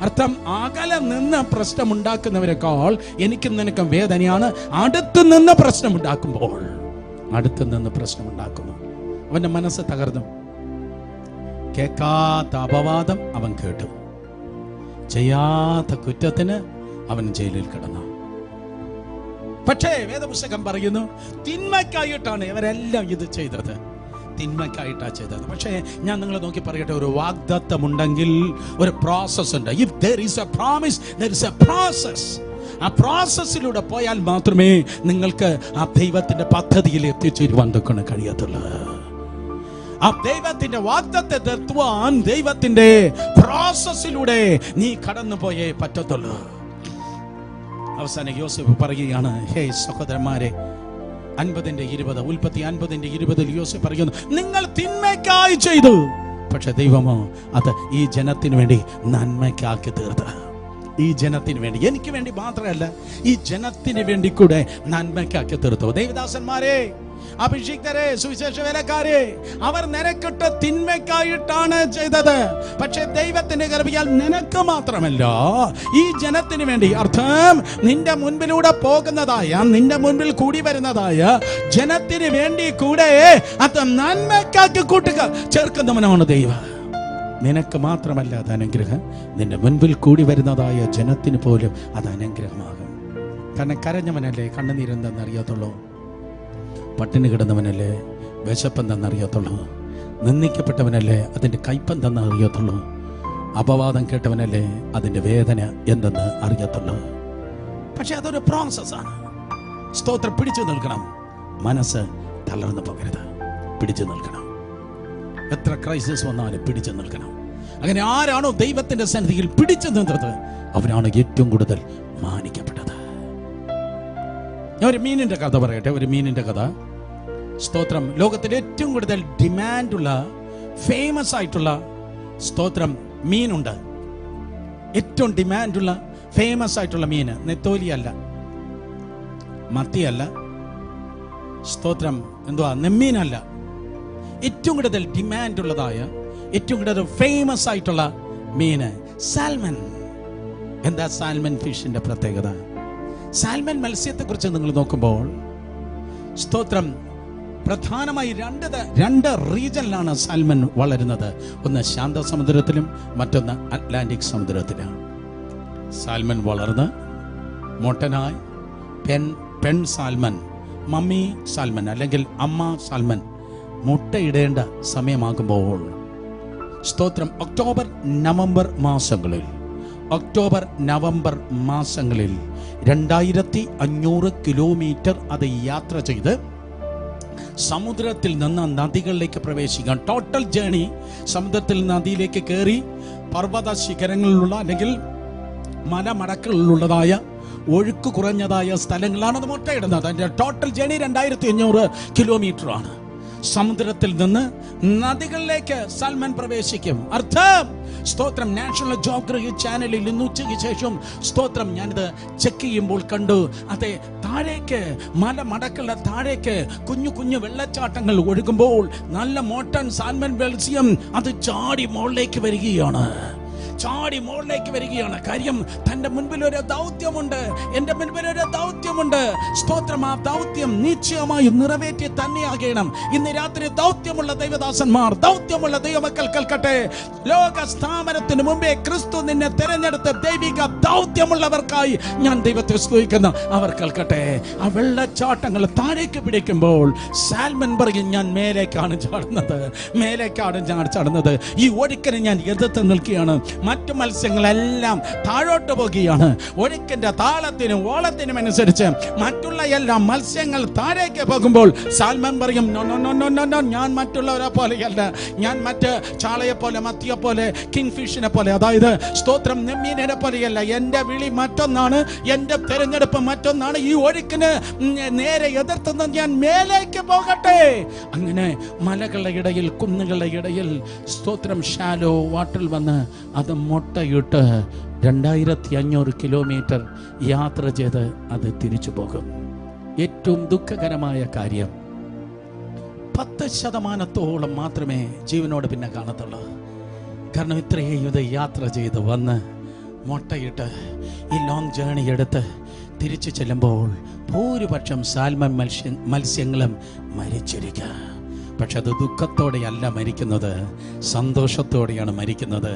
അർത്ഥം, അകലെ നിന്ന് പ്രശ്നമുണ്ടാക്കുന്നവരെക്കാൾ എനിക്കും നിനക്കും വേദനയാണ് അടുത്ത് നിന്ന് പ്രശ്നമുണ്ടാക്കുമ്പോൾ. അവന്റെ മനസ്സ് തകർന്നു. കേൾക്കാത്ത അപവാദം അവൻ കേട്ടു. ചെയ്യാത്ത കുറ്റത്തിന് അവൻ ജയിലിൽ കിടന്നു. പക്ഷേ വേദപുസ്തകം പറയുന്നു, തിന്മയ്ക്കായിട്ടാണ് ഇവരെല്ലാം ഇത് ചെയ്തത്. തിന്മയ്ക്കായിട്ടാണ് ചെയ്തത്. പക്ഷേ ഞാൻ നിങ്ങളെ നോക്കി പറയട്ടെ, ഒരു വാഗ്ദത്തമുണ്ടെങ്കിൽ ഒരു പ്രോസസ് ഉണ്ട്. If there is a promise, there is a process. ആ പ്രോസസ്സിലൂടെ പോയാൽ മാത്രമേ നിങ്ങൾക്ക് ആ ദൈവത്തിന്റെ പദ്ധതിയിൽ എത്തിച്ചേരുവാൻ കഴിയത്തുള്ളൂ. ആ ദൈവത്തിന്റെ വാഗ്ദത്തത്തെ എത്തുവാൻ ദൈവത്തിന്റെ പ്രോസസ്സിലൂടെ നീ കടന്നു പോയേ പറ്റത്തുള്ളൂ. അവസാനം യോസേഫ് പറയുകയാണ്, ഹേ സഹോദരന്മാരെ, 50:20 ഉൽപ്പത്തി 50:20 യോസേഫ് പറയുന്നു, നിങ്ങൾ തിന്മയ്ക്കായി ചെയ്തു, പക്ഷെ ദൈവമോ അത് ഈ ജനത്തിന് വേണ്ടി നന്മയ്ക്കാക്കി തീർത്ത്. ഈ ജനത്തിന് വേണ്ടി, എനിക്ക് വേണ്ടി മാത്രമല്ല, ഈ ജനത്തിന് വേണ്ടി കൂടെ നന്മയ്ക്കാക്കി തീർത്തു. ദൈവദാസന്മാരെ, അഭിഷിക്തരെ, സുവിശേഷ വേലക്കാരെ, അവർ നിനക്കിട്ട് തിന്മയ്ക്കായിട്ടാണ് ചെയ്തത്. പക്ഷെ ദൈവത്തിന്റെ കൃപയാൽ നിനക്ക് മാത്രമല്ല, ഈ ജനത്തിന് വേണ്ടി, അർത്ഥം നിന്റെ മുൻപിലൂടെ പോകുന്നതായ, നിന്റെ മുൻപിൽ കൂടി വരുന്നതായ ജനത്തിന് വേണ്ടി കൂടെ അത് നന്മയ്ക്കാക്കി കൂട്ടുക ചേർക്കുന്നവനാണ് ദൈവം. നിനക്ക് മാത്രമല്ല അത് അനുഗ്രഹം, നിന്റെ മുൻപിൽ കൂടി വരുന്നതായ ജനത്തിന് പോലും അത് അനുഗ്രഹമാകും. കാരണം കരഞ്ഞവനല്ലേ കണ്ണുനീരെന്തെന്നറിയാത്തുള്ളൂ, പട്ടിണി കിടന്നവനല്ലേ വിശപ്പെന്തെന്നറിയത്തുള്ളൂ, നിന്ദിക്കപ്പെട്ടവനല്ലേ അതിൻ്റെ കയ്പെന്തെന്ന് അറിയത്തുള്ളൂ, അപവാദം കേട്ടവനല്ലേ അതിൻ്റെ വേദന എന്തെന്ന് അറിയത്തുള്ളൂ. പക്ഷെ അതൊരു പ്രോസസ്സാണ്. സ്തോത്രം, പിടിച്ചു നിൽക്കണം. മനസ്സ് തളർന്നു പോകരുത്, പിടിച്ചു നിൽക്കണം. എത്ര ക്രൈസിസ് വന്നാലും പിടിച്ചു നിൽക്കണം. അങ്ങനെ ആരാണോ ദൈവത്തിന്റെ സന്നിധിയിൽ പിടിച്ചു നിന്നത്, അവനാണ് ഏറ്റവും കൂടുതൽ മാനിക്കപ്പെട്ടത്. ഞാൻ ഒരു മീനിന്റെ കഥ പറയട്ടെ. ഒരു മീനിന്റെ കഥ. സ്തോത്രം, ലോകത്തിൽ ഏറ്റവും കൂടുതൽ ഡിമാൻഡുള്ള, ഫേമസ് ആയിട്ടുള്ള സ്തോത്രം മീനുണ്ട്. ഏറ്റവും ഡിമാൻഡുള്ള ഫേമസ് ആയിട്ടുള്ള മീന് നെത്തോലിയല്ല, മത്തിയല്ല, സ്തോത്രം എന്തുവാ, നെമ്മീനല്ല. ഏറ്റവും കൂടുതൽ ഡിമാൻഡ് ഉള്ളതായ, ഏറ്റവും കൂടുതൽ ഫേമസ് ആയിട്ടുള്ള മീന് സാൽമൺ. എന്താ സാൽമൺ ഫിഷിന്റെ പ്രത്യേകത? സാൽമൺ മത്സ്യത്തെ കുറിച്ച് നിങ്ങൾ നോക്കുമ്പോൾ, സ്തോത്രം, പ്രധാനമായി രണ്ട് റീജനിലാണ് സാൽമൺ വളരുന്നത്. ഒന്ന് ശാന്തസമുദ്രത്തിലും മറ്റൊന്ന് അറ്റ്ലാന്റിക് സമുദ്രത്തിലും. സാൽമൺ വളർന്ന് മൊട്ടനായി പെൺ സാൽമൺ, മമ്മി സാൽമൺ അല്ലെങ്കിൽ അമ്മ സാൽമൺ മുട്ടയിടേണ്ട സമയമാകുമ്പോൾ, സ്തോത്രം, ഒക്ടോബർ നവംബർ മാസങ്ങളിൽ 2500 കിലോമീറ്റർ അത് യാത്ര ചെയ്ത് സമുദ്രത്തിൽ നിന്ന് നദികളിലേക്ക് പ്രവേശിക്കാൻ. ടോട്ടൽ ജേണി സമുദ്രത്തിൽ നദിയിലേക്ക് കയറി പർവ്വത ശിഖരങ്ങളിലുള്ള അല്ലെങ്കിൽ മലമടക്കുകളിലുള്ളതായ ഒഴുക്ക് കുറഞ്ഞതായ സ്ഥലങ്ങളാണ് അത് മുട്ടയിടുന്നത്. അതിന്റെ ടോട്ടൽ ജേണി 2500 കിലോമീറ്റർ ആണ്. സമുദ്രത്തിൽ നിന്ന് നദികളിലേക്ക് സാൽമൺ പ്രവേശിക്കും. അർത്ഥം, സ്തോത്രം, നാഷണൽ ജോഗ്രഫി ചാനലിൽ ഇന്ന് ഉച്ചയ്ക്ക് ശേഷം സ്തോത്രം ഞാനിത് ചെക്ക് ചെയ്യുമ്പോൾ കണ്ടു. അതെ, താഴേക്ക് മലമടക്കളുടെ താഴേക്ക് കുഞ്ഞു കുഞ്ഞു വെള്ളച്ചാട്ടങ്ങൾ ഒഴുകുമ്പോൾ നല്ല മോട്ടൺ സാൽമൺ മത്സ്യം അത് ചാടി മുകളിലേക്ക് വരികയാണ്. ചാടി മുകളിലേക്ക് വരികയാണ്. കാര്യം തന്റെ മുൻപിൽ ഒരു ദൗത്യമുണ്ട്, എന്റെ മുൻപിൽ ഒരു ദൗത്യമുണ്ട്. സ്തോത്രം. ആ ദൗത്യം നിശ്ചയമായും നിറവേറ്റി തന്നെയാകണം. ഇന്ന് രാത്രി ദൗത്യമുള്ള ദൈവദാസന്മാർ, ദൗത്യമുള്ള ദൈവമക്കൾ കേൾക്കട്ടെ. ലോക സ്ഥാപനത്തിന് മുമ്പേ ക്രിസ്തു നിന്നെ തിരഞ്ഞെടുത്ത ദൈവിക ദൗത്യമുള്ളവർക്കായി ഞാൻ ദൈവത്തെ സ്തുതിക്കുന്നു. അവർ കേൾക്കട്ടെ. ആ വെള്ളച്ചാട്ടങ്ങൾ താഴേക്ക് പിടിക്കുമ്പോൾ സാൽമൻ പറയും, ഞാൻ മേലേക്കാണ് ചാടുന്നത്, മേലേക്കാണ് ഞാൻ ചാടുന്നത്. ഈ ഒഴുക്കിനെ ഞാൻ എതിർത്ത് നിൽക്കുകയാണ്. മറ്റു മത്സ്യങ്ങളെല്ലാം താഴോട്ട് പോകുകയാണ്. ഒഴുക്കിന്റെ താളത്തിനും ഓളത്തിനും അനുസരിച്ച് മറ്റുള്ള എല്ലാ മത്സ്യങ്ങൾ താഴേക്ക് പോകുമ്പോൾ സാൽമൻ പറയും, no no no no no no, ഞാൻ മറ്റുള്ളവരെ പോലെയല്ല, ഞാൻ മറ്റ് ചാളയെ പോലെ, മത്തിയെ പോലെ, കിങ് ഫിഷിനെ പോലെ, അതായത് സ്തോത്രം നെമ്മീനെ പോലെയല്ല. എന്റെ വിളി മറ്റൊന്നാണ്, എന്റെ തെരഞ്ഞെടുപ്പ് മറ്റൊന്നാണ്. ഈ ഒഴുക്കിന് നേരെ എതിർത്തുന്ന ഞാൻ മേലേക്ക് പോകട്ടെ. അങ്ങനെ മലകളുടെ ഇടയിൽ, കുന്നുകളുടെ ഇടയിൽ സ്തോത്രം ഷാലോ വാട്ടറിൽ വന്ന് അത് മുട്ടയിട്ട് 2500 കിലോമീറ്റർ യാത്ര ചെയ്ത് അത് തിരിച്ചു പോകും. ഏറ്റവും ദുഃഖകരമായ കാര്യം 10% മാത്രമേ ജീവനോട് പിന്നെ കാണത്തുള്ളൂ. കാരണം ഇത്രയും ഇത് യാത്ര ചെയ്ത് വന്ന് മുട്ടയിട്ട് ഈ ലോങ് ജേണി എടുത്ത് തിരിച്ചു ചെല്ലുമ്പോൾ ഭൂരിപക്ഷം സാൽമൺ മത്സ്യങ്ങളും മരിച്ചിരിക്കുക. പക്ഷെ അത് ദുഃഖത്തോടെയല്ല മരിക്കുന്നത്, സന്തോഷത്തോടെയാണ് മരിക്കുന്നത്.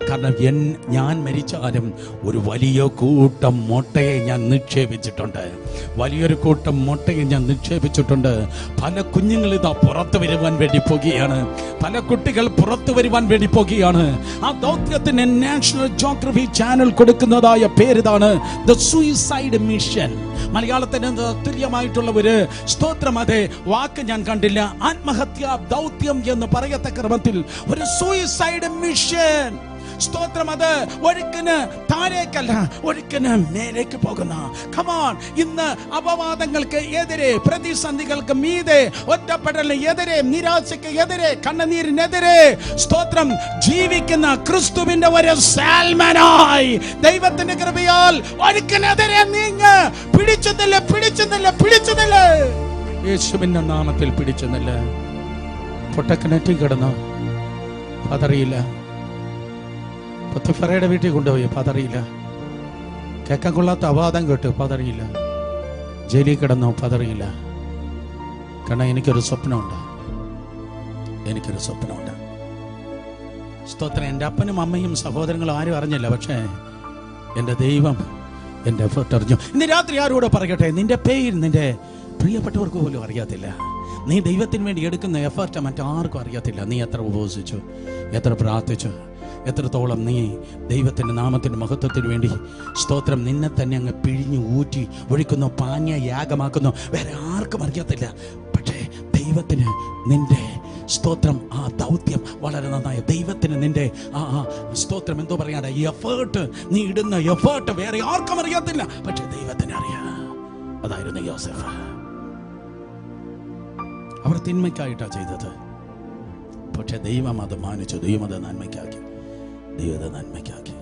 കാരണം ഞാൻ മരിച്ചാലും ഒരു വലിയ കൂട്ടം മുട്ടയെ ഞാൻ നിക്ഷേപിച്ചിട്ടുണ്ട്, വലിയൊരു കൂട്ടം മുട്ടയെ ഞാൻ നിക്ഷേപിച്ചിട്ടുണ്ട്. പല കുഞ്ഞുങ്ങൾ ഇതാ പുറത്തു വരുവാൻ വേണ്ടി പോകുകയാണ്, പല കുട്ടികൾ പുറത്തു വരുവാൻ വേണ്ടി പോകുകയാണ്. ആ ദൗത്യത്തിന് നാഷണൽ ജോഗ്രഫി ചാനൽ കൊടുക്കുന്നതായ പേരിതാണ് ദ സൂയിസൈഡ് മിഷൻ. മലയാളത്തിന് തുല്യമായിട്ടുള്ള ഒരു സ്തോത്രം, അതെ വാക്ക് ഞാൻ കണ്ടില്ല. ആത്മഹത്യാ ദൗത്യം എന്ന് പറയത്തക്ക ക്രമത്തിൽ ഒരു സൂയിസൈഡ് മിഷൻ. സ്തോത്രം. അത് ഒഴുക്കിന് താഴേക്കല്ല, ഒഴുക്കിന് മേലേക്ക് പോകുന്ന. കമാൺ. ഇന്ന് അപവാദങ്ങൾക്ക് എതിരെ, പ്രതിസന്ധികൾക്ക് മീതെ, ഒറ്റപ്പെടലിന് എതിരെ, നിരാശയ്ക്ക് എതിരെ, കണ്ണുനീരിനെതിരെ സ്തോത്രം ജീവിക്കുന്ന ക്രിസ്തുവിന്റെ ഒരു സാൽമനായി ദൈവത്തിന്റെ കൃപയാൽ ഒഴുക്കിനെതിരെ നീങ്ങ്. പിടിച്ചതല്ല, പിടിച്ചതല്ല, പിടിച്ചതല്ല. യേശുവിന്റെ നാമത്തിൽ പിടിച്ചതല്ല. പൊട്ടക്കിണറ്റി കിടന്നു, പതറിയില്ല. പൊത്തിഫറയുടെ വീട്ടിൽ കൊണ്ടുപോയി, പതറിയില്ല. കേൾക്കാൻ കൊള്ളാത്ത അവാദം കേട്ടു, പതറിയില്ല. ജയിലിൽ കിടന്നു, പതറിയില്ല. കാരണം എനിക്കൊരു സ്വപ്നമുണ്ട്, എനിക്കൊരു സ്വപ്നമുണ്ട്. സ്തോത്രം. എൻ്റെ അപ്പനും അമ്മയും സഹോദരങ്ങളും ആരും അറിഞ്ഞില്ല, പക്ഷേ എൻ്റെ ദൈവം എൻ്റെ എഫേർട്ട് അറിഞ്ഞു. ഇന്ന് രാത്രി ആരോട് പറയട്ടെ, നിന്റെ പേര് നിന്റെ പ്രിയപ്പെട്ടവർക്ക് പോലും അറിയാത്തില്ല. നീ ദൈവത്തിന് വേണ്ടി എടുക്കുന്ന എഫേർട്ട് മറ്റാർക്കും അറിയത്തില്ല. നീ എത്ര ഉപവസിച്ചു, എത്ര പ്രാർത്ഥിച്ചു, എത്രത്തോളം നീ ദൈവത്തിൻ്റെ നാമത്തിൻ്റെ മഹത്വത്തിന് വേണ്ടി സ്തോത്രം നിന്നെ തന്നെ അങ്ങ് പിഴിഞ്ഞു ഊറ്റി ഒഴിക്കുന്നു, പാനീയ യാഗമാക്കുന്നു. വേറെ ആർക്കും അറിയത്തില്ല. പക്ഷേ ദൈവത്തിന് നിന്റെ സ്തോത്രം, ആ ദൗത്യം വളരെ നന്നായി. ദൈവത്തിന് നിന്റെ ആ സ്തോത്രം എന്തോ പറയാണ്ട, ഈ എഫേർട്ട്, നീ ഇടുന്ന എഫേർട്ട് വേറെ ആർക്കും അറിയത്തില്ല, പക്ഷെ ദൈവത്തിന് അറിയാം. അതായിരുന്നു യോസേഫ്. അവർ തിന്മയ്ക്കായിട്ടാണ് ചെയ്തത്, പക്ഷെ ദൈവം അത് മാനിച്ചു, ദൈവം അത് നന്മയ്ക്കാക്കി, ദൈവത്തെ നന്മയ്ക്കാക്കി.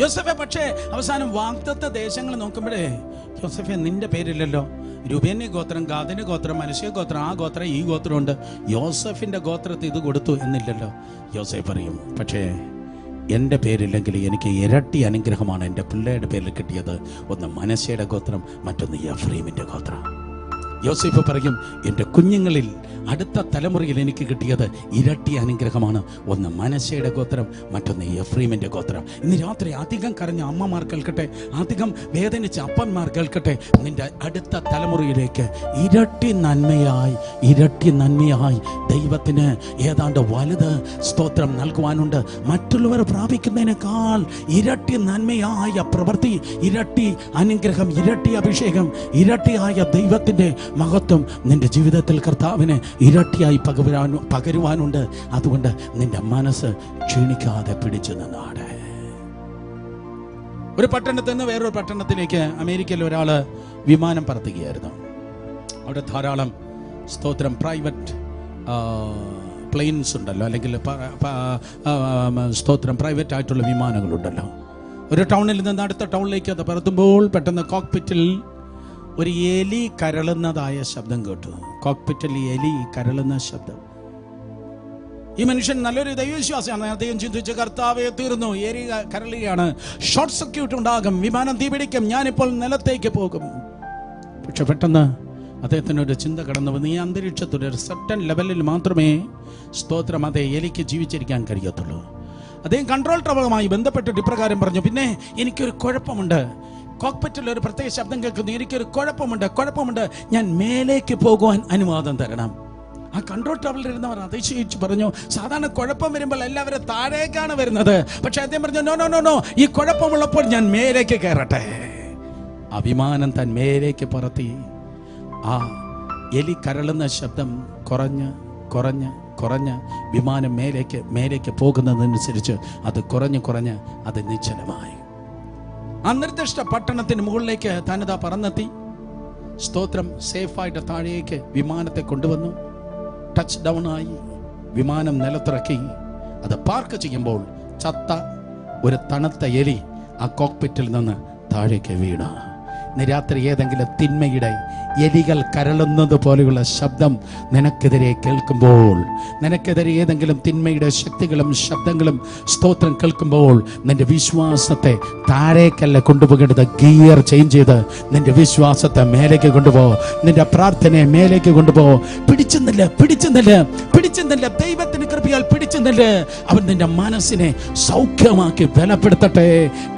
യോസേഫെ പക്ഷേ അവസാനം വാഗ്ദത്ത ദേശങ്ങൾ നോക്കുമ്പോഴേ, യോസേഫെ നിന്റെ പേരില്ലല്ലോ, രൂബേന്യ ഗോത്രം, ഗാദിന് ഗോത്രം, മനുഷ്യ ഗോത്രം, ആ ഗോത്രം, ഈ ഗോത്രമുണ്ട്, യോസേഫിന്റെ ഗോത്രത്തിൽ ഇത് കൊടുത്തു എന്നില്ലല്ലോ. യോസേഫ് പറയും, പക്ഷേ എൻ്റെ പേരില്ലെങ്കിൽ എനിക്ക് ഇരട്ടി അനുഗ്രഹമാണ് എൻ്റെ പിള്ളേരുടെ പേരിൽ കിട്ടിയത്. ഒന്ന് മനശ്ശയുടെ ഗോത്രം, മറ്റൊന്ന് എഫ്രൈമിൻ്റെ ഗോത്രം. യോസേഫ് പറയും, എൻ്റെ കുഞ്ഞുങ്ങളിൽ അടുത്ത തലമുറയിൽ എനിക്ക് കിട്ടിയത് ഇരട്ടി അനുഗ്രഹമാണ്. ഒന്ന് മനശ്ശയുടെ ഗോത്രം, മറ്റൊന്ന് എഫ്രൈമിൻ്റെ ഗോത്രം. ഇന്ന് രാത്രി അധികം കരഞ്ഞ അമ്മമാർ കേൾക്കട്ടെ, അധികം വേദനിച്ച അപ്പന്മാർ കേൾക്കട്ടെ, നിന്റെ അടുത്ത തലമുറയിലേക്ക് ഇരട്ടി നന്മയായി, ഇരട്ടി നന്മയായി ദൈവത്തിന് ഏതാണ്ട് വലുത് സ്തോത്രം നൽകുവാനുണ്ട്. മറ്റുള്ളവർ പ്രാപിക്കുന്നതിനേക്കാൾ ഇരട്ടി നന്മയായ പ്രവൃത്തി, ഇരട്ടി അനുഗ്രഹം, ഇരട്ടി അഭിഷേകം, ഇരട്ടിയായ ദൈവത്തിൻ്റെ മഹത്വം നിന്റെ ജീവിതത്തിൽ കർത്താവിന് ഇരട്ടിയായി പകരുവാനുണ്ട്. അതുകൊണ്ട് നിന്റെ മനസ്സ് ക്ഷീണിക്കാതെ പിടിച്ചു നിന്നാടെ. ഒരു പട്ടണത്തിൽ നിന്ന് വേറൊരു പട്ടണത്തിലേക്ക് അമേരിക്കയിൽ ഒരാള് വിമാനം പറത്തുകയായിരുന്നു. അവിടെ ധാരാളം സ്തോത്രം പ്രൈവറ്റ് പ്ലെയിൻസ് ഉണ്ടല്ലോ, അല്ലെങ്കിൽ സ്തോത്രം പ്രൈവറ്റ് ആയിട്ടുള്ള വിമാനങ്ങളുണ്ടല്ലോ. ഒരു ടൗണിൽ നിന്ന് അടുത്ത ടൗണിലേക്ക് അത് പറത്തുമ്പോൾ പെട്ടെന്ന് കോക്പിറ്റിൽ ഒരു എലി കരളുന്നതായ ശബ്ദം കേട്ടു. കോക്പിറ്റിൽ എലി കരളുന്ന ശബ്ദം. ഈ മനുഷ്യൻ നല്ലൊരു ദൈവവിശ്വാസിയാണ്. അദ്ദേഹം ചിന്തിച്ച്, കർത്താവേ തീർന്നു, ഏരിയ കരളുകയാണ്, ഷോർട്ട് സർക്യൂട്ട് ഉണ്ടാകും, വിമാനം തീപിടിക്കും, ഞാനിപ്പോൾ നിലത്തേക്ക് പോകും. പക്ഷെ പെട്ടെന്ന് അദ്ദേഹത്തിനൊരു ചിന്ത കടന്നു വന്നു. ഈ അന്തരീക്ഷത്തിൽ ഒരു സർട്ടൻ ലെവലിൽ മാത്രമേ സ്തോത്രം അതേ എലിക്ക് ജീവിച്ചിരിക്കാൻ കഴിയത്തുള്ളൂ. അദ്ദേഹം കൺട്രോൾ ടവറുമായി ബന്ധപ്പെട്ടിട്ട് ഇപ്രകാരം പറഞ്ഞു, പിന്നെ എനിക്കൊരു കുഴപ്പമുണ്ട്, കോക്പിറ്റിൽ ഒരു പ്രത്യേക ശബ്ദം കേൾക്കുന്നു, എനിക്കൊരു കുഴപ്പമുണ്ട്, ഞാൻ മേലേക്ക് പോകുവാൻ അനുവാദം തരണം. ആ കൺട്രോൾ ടവറിൽ ഇരുന്നവർ അതിശയിച്ചു പറഞ്ഞു, സാധാരണ കുഴപ്പം വരുമ്പോൾ എല്ലാവരും താഴേക്കാണ് വരുന്നത്, പക്ഷെ അദ്ദേഹം പറഞ്ഞു, നോ, ഈ കുഴപ്പമുള്ളപ്പോൾ ഞാൻ മേലേക്ക് കയറട്ടെ. അഭിമാനം താൻ മേലേക്ക് പറത്തി. ആ എലി കരളുന്ന ശബ്ദം കുറഞ്ഞ് വിമാനം മേലേക്ക് പോകുന്നതനുസരിച്ച് അത് കുറഞ്ഞ് അത് നിശ്ചലമായി. അനിർദ്ദിഷ്ട പട്ടണത്തിന് മുകളിലേക്ക് താനിതാ പറന്നെത്തി. സ്തോത്രം, സേഫായിട്ട് താഴേക്ക് വിമാനത്തെ കൊണ്ടുവന്നു. ടച്ച് ഡൗൺ ആയി, വിമാനം നിലത്തിറക്കി. അത് പാർക്ക് ചെയ്യുമ്പോൾ ചത്ത ഒരു തണുത്ത എലി ആ കോക്പിറ്റിൽ നിന്ന് താഴേക്ക് വീണു. ഇന്ന് രാത്രി ഏതെങ്കിലും തിന്മയുടെ എലികൾ കരളുന്നത് പോലെയുള്ള ശബ്ദം നിനക്കെതിരെ കേൾക്കുമ്പോൾ, നിനക്കെതിരെ ഏതെങ്കിലും തിന്മയുടെ ശക്തികളും ശബ്ദങ്ങളും സ്തോത്രം കേൾക്കുമ്പോൾ, നിന്റെ വിശ്വാസത്തെ താഴേക്കല്ല കൊണ്ടുപോകേണ്ടത്, ഗിയർ ചേഞ്ച് ചെയ്ത് നിന്റെ വിശ്വാസത്തെ മേലേക്ക് കൊണ്ടുപോകും, നിന്റെ പ്രാർത്ഥനയെ മേലേക്ക് കൊണ്ടുപോകും. പിടിച്ചുന്നില്ല, ദൈവത്തിന് കൃപയാൽ പിടിച്ചുന്നില്ല. അവൻ നിന്റെ മനസ്സിനെ സൗഖ്യമാക്കി ബലപ്പെടുത്തട്ടെ.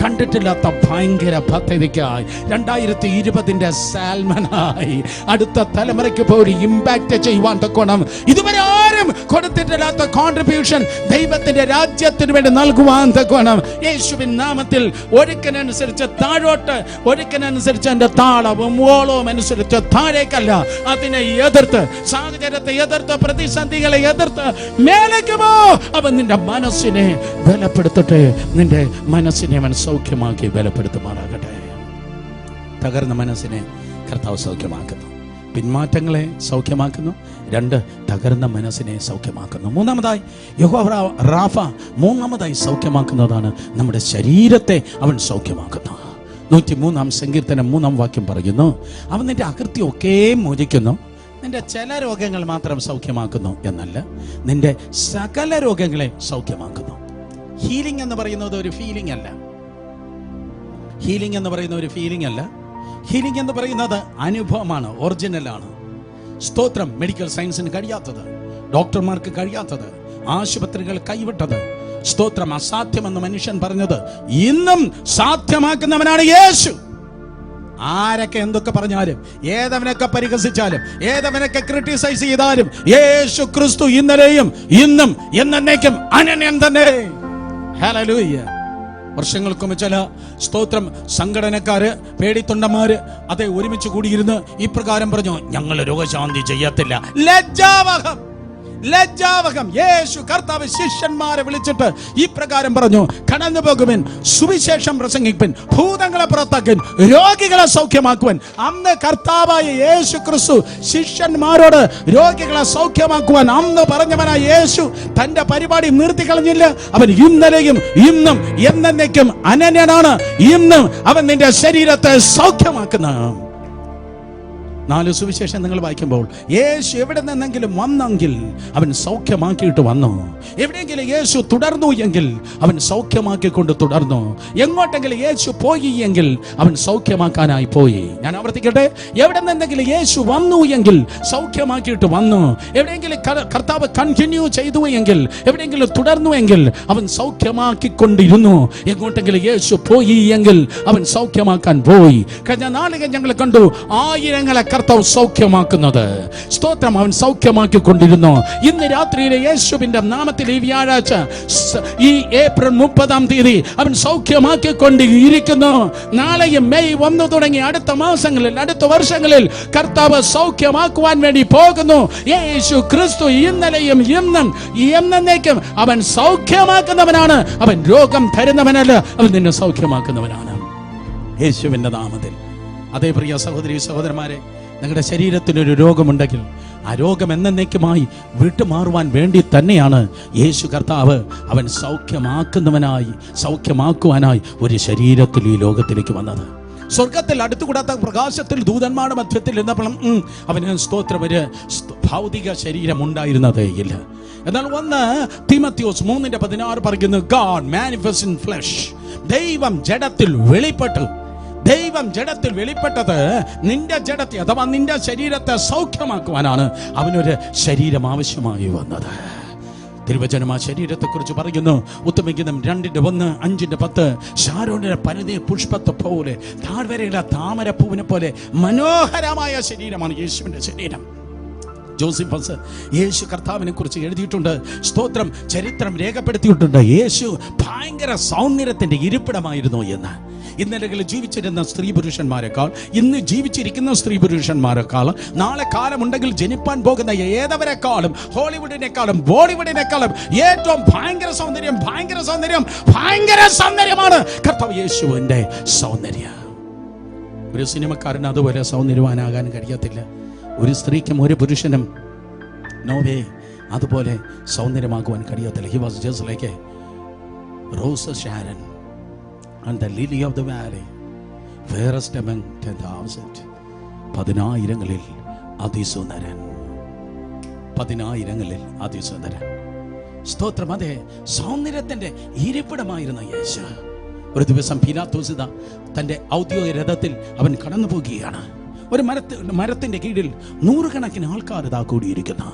കണ്ടിട്ടില്ലാത്ത ഭയങ്കര പദ്ധതിക്കായി 2020 സാൽമനായി അടുത്ത തലമുറയ്ക്ക് പോയി ഇമ്പാക്ട് ചെയ്യുവാൻ തക്കോണം ഇതുവരെ ആരും കൊടുത്തിട്ടില്ലാത്ത കോൺട്രിബ്യൂഷൻ ദൈവത്തിന്റെ രാജ്യത്തിന് വേണ്ടി നൽകുവാൻ തക്കോണം. യേശുവിൻ നാമത്തിൽ ഒഴുക്കിനനുസരിച്ച് താഴോട്ട്, ഒഴുക്കിനനുസരിച്ച് എന്റെ താളവും ഓളവും അനുസരിച്ച് താഴേക്കല്ല, അതിനെ എതിർത്ത്, സാഹചര്യത്തെ എതിർത്ത്, പ്രതിസന്ധികളെ എതിർത്ത് മേലേക്ക് പോ. അവൻ നിന്റെ മനസ്സിനെ ബലപ്പെടുത്തട്ടെ, നിന്റെ മനസ്സിനെ അവൻ സൗഖ്യമാക്കി ബലപ്പെടുത്തുമാറാകട്ടെ. തകർന്ന മനസ്സിനെ കർത്താവ് സൗഖ്യമാക്കുന്നു, പിന്മാറ്റങ്ങളെ സൗഖ്യമാക്കുന്നു. 2, തകർന്ന മനസ്സിനെ സൗഖ്യമാക്കുന്നു. മൂന്നാമതായി യഹോവ റാഫ, മൂന്നാമതായി സൗഖ്യമാക്കുന്നതാണ് നമ്മുടെ ശരീരത്തെ അവൻ സൗഖ്യമാക്കുന്നു. 103-ാം സങ്കീർത്തനം 3-ാം വാക്യം പറയുന്നു, അവൻ നിന്റെ അകൃത്യമൊക്കെ മോചിക്കുന്നു, നിന്റെ ചില രോഗങ്ങൾ മാത്രം സൗഖ്യമാക്കുന്നു എന്നല്ല, നിന്റെ സകല രോഗങ്ങളെ സൗഖ്യമാക്കുന്നു. ഹീലിംഗ് എന്ന് പറയുന്നത് ഒരു ഫീലിംഗ് അല്ല. ഹീലിംഗ് എന്ന് പറയുന്നത് അനുഭവമാണ്, ഒറിജിനലാണ്. സ്തോത്രം, മെഡിക്കൽ സയൻസിന് കഴിയാത്തത്, ഡോക്ടർമാർക്ക് കഴിയാത്തത്, ആശുപത്രികൾ കൈവിട്ടത്, സ്തോത്രം, അസാധ്യമെന്ന് മനുഷ്യൻ പറഞ്ഞത് ഇന്നും സാധ്യമാക്കുന്നവനാണ് യേശു. ആരൊക്കെ എന്തൊക്കെ പറഞ്ഞാലും, ഏതവനൊക്കെ പരിഹസിച്ചാലും, ഏതവനൊക്കെ ക്രിട്ടിസൈസ് ചെയ്താലും, യേശു ക്രിസ്തു ഇന്നലെയും ഇന്നും എന്നേക്കും അനന്യം തന്നെ. ഹല്ലേലൂയ. വർഷങ്ങൾക്ക് ചില സ്തോത്രം സംഘടനക്കാര്, പേടിത്തൊണ്ടന്മാര് അതേ ഒരുമിച്ച് കൂടിയിരുന്ന് ഇപ്രകാരം പറഞ്ഞു, ഞങ്ങൾ രോഗശാന്തി ചെയ്യത്തില്ല. ലജ്ജാവഹം. യേശു കർത്താവ് ശിഷ്യന്മാരെ വിളിച്ചിട്ട് ഇപ്രകാരം പറഞ്ഞു, കടന്നു പോകുവിൻ, സുവിശേഷം പ്രസംഗിപ്പിൻ, ഭൂതങ്ങളെ പുറത്താക്കുവിൻ, രോഗികളെ സൗഖ്യമാക്കുവാൻ. അന്ന് കർത്താവായ യേശു ക്രിസ്തു ശിഷ്യന്മാരോട് രോഗികളെ സൗഖ്യമാക്കുവാൻ അന്ന് പറഞ്ഞവനായ യേശു തന്റെ പരിപാടി നിർത്തിക്കളഞ്ഞില്ല. അവൻ ഇന്നലെയും ഇന്നും എന്നേക്കും അനന്യനാണ്. ഇന്നും അവൻ നിന്റെ ശരീരത്തെ സൗഖ്യമാക്കുന്ന. 4 സുവിശേഷം നിങ്ങൾ വായിക്കുമ്പോൾ യേശു എവിടെ നിന്നെങ്കിലും വന്നെങ്കിൽ അവൻ സൗഖ്യമാക്കിയിട്ട് വന്നു. എവിടെയെങ്കിലും യേശു തുടർന്നു എങ്കിൽ അവൻ സൗഖ്യമാക്കിക്കൊണ്ട് തുടർന്നു. എങ്ങോട്ടെങ്കിലും യേശു പോയി എങ്കിൽ അവൻ സൗഖ്യമാക്കാനായി പോയി. ഞാൻ ആവർത്തിക്കട്ടെ, എവിടെ നിന്നെങ്കിലും യേശു വന്നു എങ്കിൽ സൗഖ്യമാക്കിയിട്ട് വന്നു. എവിടെയെങ്കിലും കർത്താവ് കണ്ടിന്യൂ ചെയ്തു എങ്കിൽ, എവിടെയെങ്കിലും തുടർന്നു എങ്കിൽ അവൻ സൗഖ്യമാക്കിക്കൊണ്ടിരുന്നു. എങ്ങോട്ടെങ്കിലും യേശു പോയി എങ്കിൽ അവൻ സൗഖ്യമാക്കാൻ പോയി. കഴിഞ്ഞ നാളുകൾ ഞങ്ങൾ കണ്ടു ആയിരങ്ങളെ കർത്താവ് സൗഖ്യമാക്കുന്നത്. സ്തോത്രം, അവൻ സൗഖ്യമാക്കിക്കൊണ്ടിരുന്നു. ഇന്ന് രാത്രിയിലെ യേശുവിന്റെ നാമത്തിൽ ഈ വ്യാഴാഴ്ച, ഈ ഏപ്രിൽ 30-ാം തീയതി അവൻ സൗഖ്യമാക്കിക്കൊണ്ടിരിക്കുന്നു. നാളെയും മെയ് 1 തുടങ്ങി അടുത്ത മാസങ്ങളിൽ, അടുത്ത വർഷങ്ങളിൽ കർത്താവ് സൗഖ്യമാക്കുവാൻ വേണ്ടി പോകുന്നു. യേശു ക്രിസ്തു ഇന്നലെയും ഇന്നും എന്നേക്കും അവൻ സൗഖ്യമാക്കുന്നവനാണ്. അവൻ രോഗം തരുന്നവനല്ല, അവൻ നിന്നെ സൗഖ്യമാക്കുന്നവനാണ് യേശുവിന്റെ നാമത്തിൽ. അതേ പ്രിയ സഹോദരി സഹോദരന്മാരെ, നിങ്ങളുടെ ശരീരത്തിനൊരു രോഗമുണ്ടെങ്കിൽ ആ രോഗം എന്നേക്കുമായി വിട്ടുമാറുവാൻ വേണ്ടി തന്നെയാണ് യേശു കർത്താവ് അവൻ സൗഖ്യമാക്കുവാനായി ഒരു ശരീരത്തിൽ ഈ ലോകത്തിലേക്ക് വന്നത്. സ്വർഗത്തിൽ അടുത്തുകൂടാത്ത പ്രകാശത്തിൽ ദൂതന്മാരുടെ മധ്യത്തിൽ ഇരുന്നപ്പോൾ അവന് സ്തോത്രം ഒരു ഭൗതിക ശരീരം ഉണ്ടായിരുന്നതേ ഇല്ല. എന്നാൽ 1 തീമോഥെയോസ് 3:16 പറയുന്നു, God manifest in flesh. ദൈവം ജഡത്തിൽ വെളിപ്പെട്ടു. ദൈവം ജഡത്തിൽ വെളിപ്പെട്ടത് നിന്റെ ജഡത്തെ അഥവാ നിന്റെ ശരീരത്തെ സൗഖ്യമാക്കുവാനാണ്. അവനൊരു ശരീരം ആവശ്യമായി വന്നത്. തിരുവചനം ആ ശരീരത്തെക്കുറിച്ച് പറയുന്നു. ഉത്തമഗീതം 2:1, 5:10. ശാരോണിന്റെ പരിധി പുഷ്പത്തെ പോലെ, താഴ്വരയിലെ താമരപ്പൂവിനെ പോലെ മനോഹരമായ ശരീരമാണ് യേശുവിന്റെ ശരീരം. ജോസിഫസ് യേശു കർത്താവിനെ കുറിച്ച് എഴുതിയിട്ടുണ്ട്. സ്തോത്രം. ചരിത്രം രേഖപ്പെടുത്തിയിട്ടുണ്ട്. യേശു ഭയങ്കര സൗന്ദര്യത്തിന്റെ ഇരിപ്പിടമായിരുന്നു എന്ന്. ഇന്നലകളിൽ ജീവിച്ചിരുന്ന സ്ത്രീ പുരുഷന്മാരെക്കാൾ, ഇന്ന് ജീവിച്ചിരിക്കുന്ന സ്ത്രീ പുരുഷന്മാരെക്കാൾ, നാളെ കാലമുണ്ടെങ്കിൽ ജനിപ്പാൻ പോകുന്ന ഏതവരെക്കാളും, ഹോളിവുഡിനേക്കാളും ബോളിവുഡിനേക്കാളും ഏറ്റവും ഭയങ്കര സൗന്ദര്യം, ഭയങ്കര സൗന്ദര്യം, ഭയങ്കര സൗന്ദര്യമാണ് കർത്താവ് യേശുവിന്റെ സൗന്ദര്യം. ഒരു സിനിമക്കാരന് അതുപോലെ സൗന്ദര്യവാനാകാൻ കഴിയത്തില്ല. ഒരു സ്ത്രീക്കും ഒരു പുരുഷനും നോവേ അതുപോലെ സൗന്ദര്യമാക്കുവാൻ കഴിയത്തില്ല. He was just like a rose of Sharon and the lily of the valley, fairest among 10,000. 10,000-ങ്ങളിൽ അതിസുന്ദരൻ. 10,000-ങ്ങളിൽ അതിസുന്ദരൻ. സ്തോത്രം. അതെ, സൗന്ദര്യത്തിന്റെ ഇരിപ്പിടമായിരുന്ന യേശു. ഒരു ദിവസം പീലാത്തോസ് തന്റെ ഔദ്യോഗിക രഥത്തിൽ അവൻ കടന്നു പോകുകയാണ്. ഒരു മരത്തിന്റെ കീഴിൽ 100 ആൾക്കാർ ഇതാ കൂടിയിരിക്കുന്നു.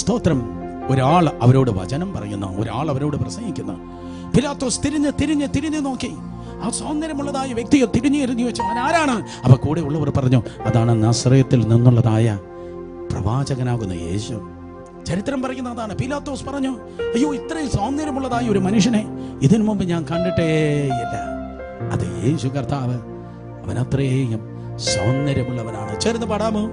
സ്തോത്രം. ഒരാൾ അവരോട് വചനം പറയുന്ന, ഒരാൾ അവരോട് പ്രസംഗിക്കുന്ന. പീലാത്തോസ് തിരിഞ്ഞ് നോക്കി. ആ സൗന്ദര്യമുള്ളതായ വ്യക്തിയെ തിരിഞ്ഞു വെച്ചു, അവൻ ആരാണ്? അപ്പൊ കൂടെ ഉള്ളവർ പറഞ്ഞു, അതാണ് നസറേത്തിൽ നിന്നുള്ളതായ പ്രവാചകനാകുന്ന യേശു. ചരിത്രം പറയുന്ന അതാണ്. പീലാത്തോസ് പറഞ്ഞു, അയ്യോ, ഇത്രയും സൗന്ദര്യമുള്ളതായ ഒരു മനുഷ്യനെ ഇതിനു മുമ്പ് ഞാൻ കണ്ടിട്ടേയില്ല. അത് യേശു കർത്താവ്. അവൻ അത്രയും സൗന്ദര്യമുള്ളവനാണ്. ചേർന്ന് പാടാമോ?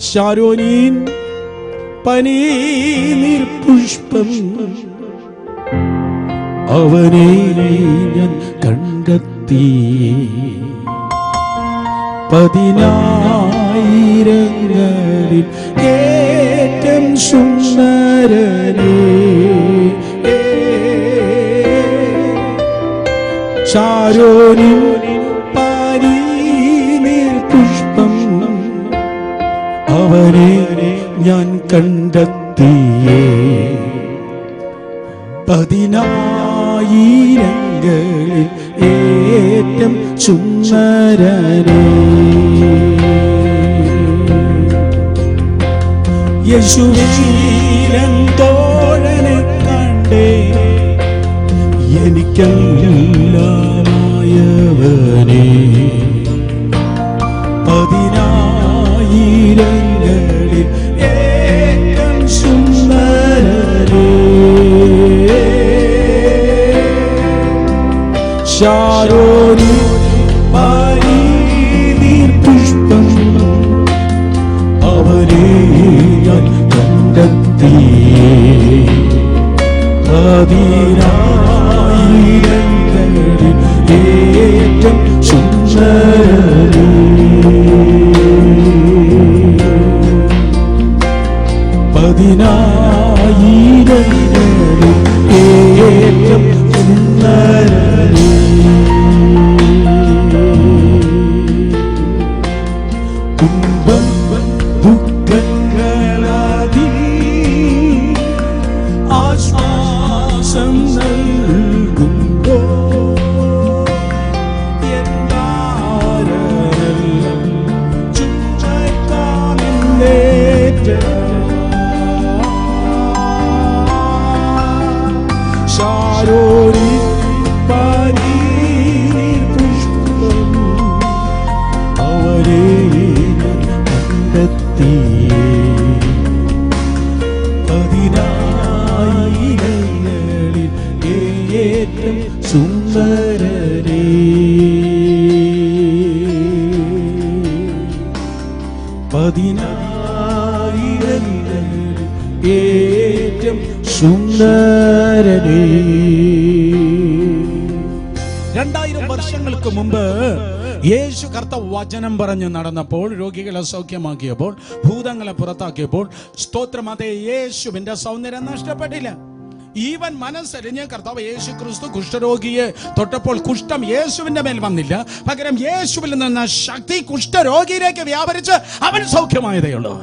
ശാരോനിൻ പനീർ പുഷ്പം അവനെ ഞാൻ കണ്ടെത്തി. 10,000-ങ്ങളിൽ ഏറ്റവും സുന്ദരനേ. ശാരോനിൻ പനീർ പുഷ്പം അവനെ ഞാൻ കണ്ടെത്തിയേ. 10,000-ങ്ങളിൽ ഏറ്റവും സുന്ദരനേ. യേശുവിൻ തോഴനെ കണ്ടേ എനിക്കെല്ലാമായവനേ. 10,000-ങ്ങളിൽ ഏറ്റവും സുന്ദരനേ. ശാരോനിൻ പനീർ പുഷ്പം അവനെ ഞാൻ കണ്ടെത്തിയേ. 10,000-ങ്ങളിൽ ഏറ്റവും സുന്ദരനേ. 10,000-ങ്ങളിൽ ഏറ്റവും സുന്ദരനേ. തുമ്പം ദുഃഖങ്ങളാതി ആശ്വാസം നൽകുമ്പോ എന്താരെല്ലാം ചുറ്റക്കാമില്ലേറ്റ. ശാരോനിൻ പനീർ പുഷ്പം അവനെ കണ്ടെത്തിയേ. 10,000-ങ്ങളിൽ ഏറ്റവും സുന്ദരനേ. 10,000-ങ്ങളിൽ ഏറ്റവും സുന്ദരനേ. 2000 വർഷങ്ങൾക്ക് മുമ്പ് യേശു കർത്താവ് വചനം പറഞ്ഞു നടന്നപ്പോൾ, രോഗികളെ സൗഖ്യമാക്കിയപ്പോൾ, ഭൂതങ്ങളെ പുറത്താക്കിയപ്പോൾ, സ്തോത്രം, അതേ യേശുവിന്റെ സൗന്ദര്യം നഷ്ടപ്പെട്ടില്ല. ഈവൻ മനസ്സരിഞ്ഞ് കർത്താവ് യേശു ക്രിസ്തു കുഷ്ഠരോഗിയെ തൊട്ടപ്പോൾ കുഷ്ഠം യേശുവിന്റെ മേൽ വന്നില്ല. പകരം യേശുവിൽ നിന്ന ശക്തി കുഷ്ഠരോഗിയിലേക്ക് വ്യാപരിച്ച് അവൻ സൗഖ്യമായതേ ഉള്ളൂ.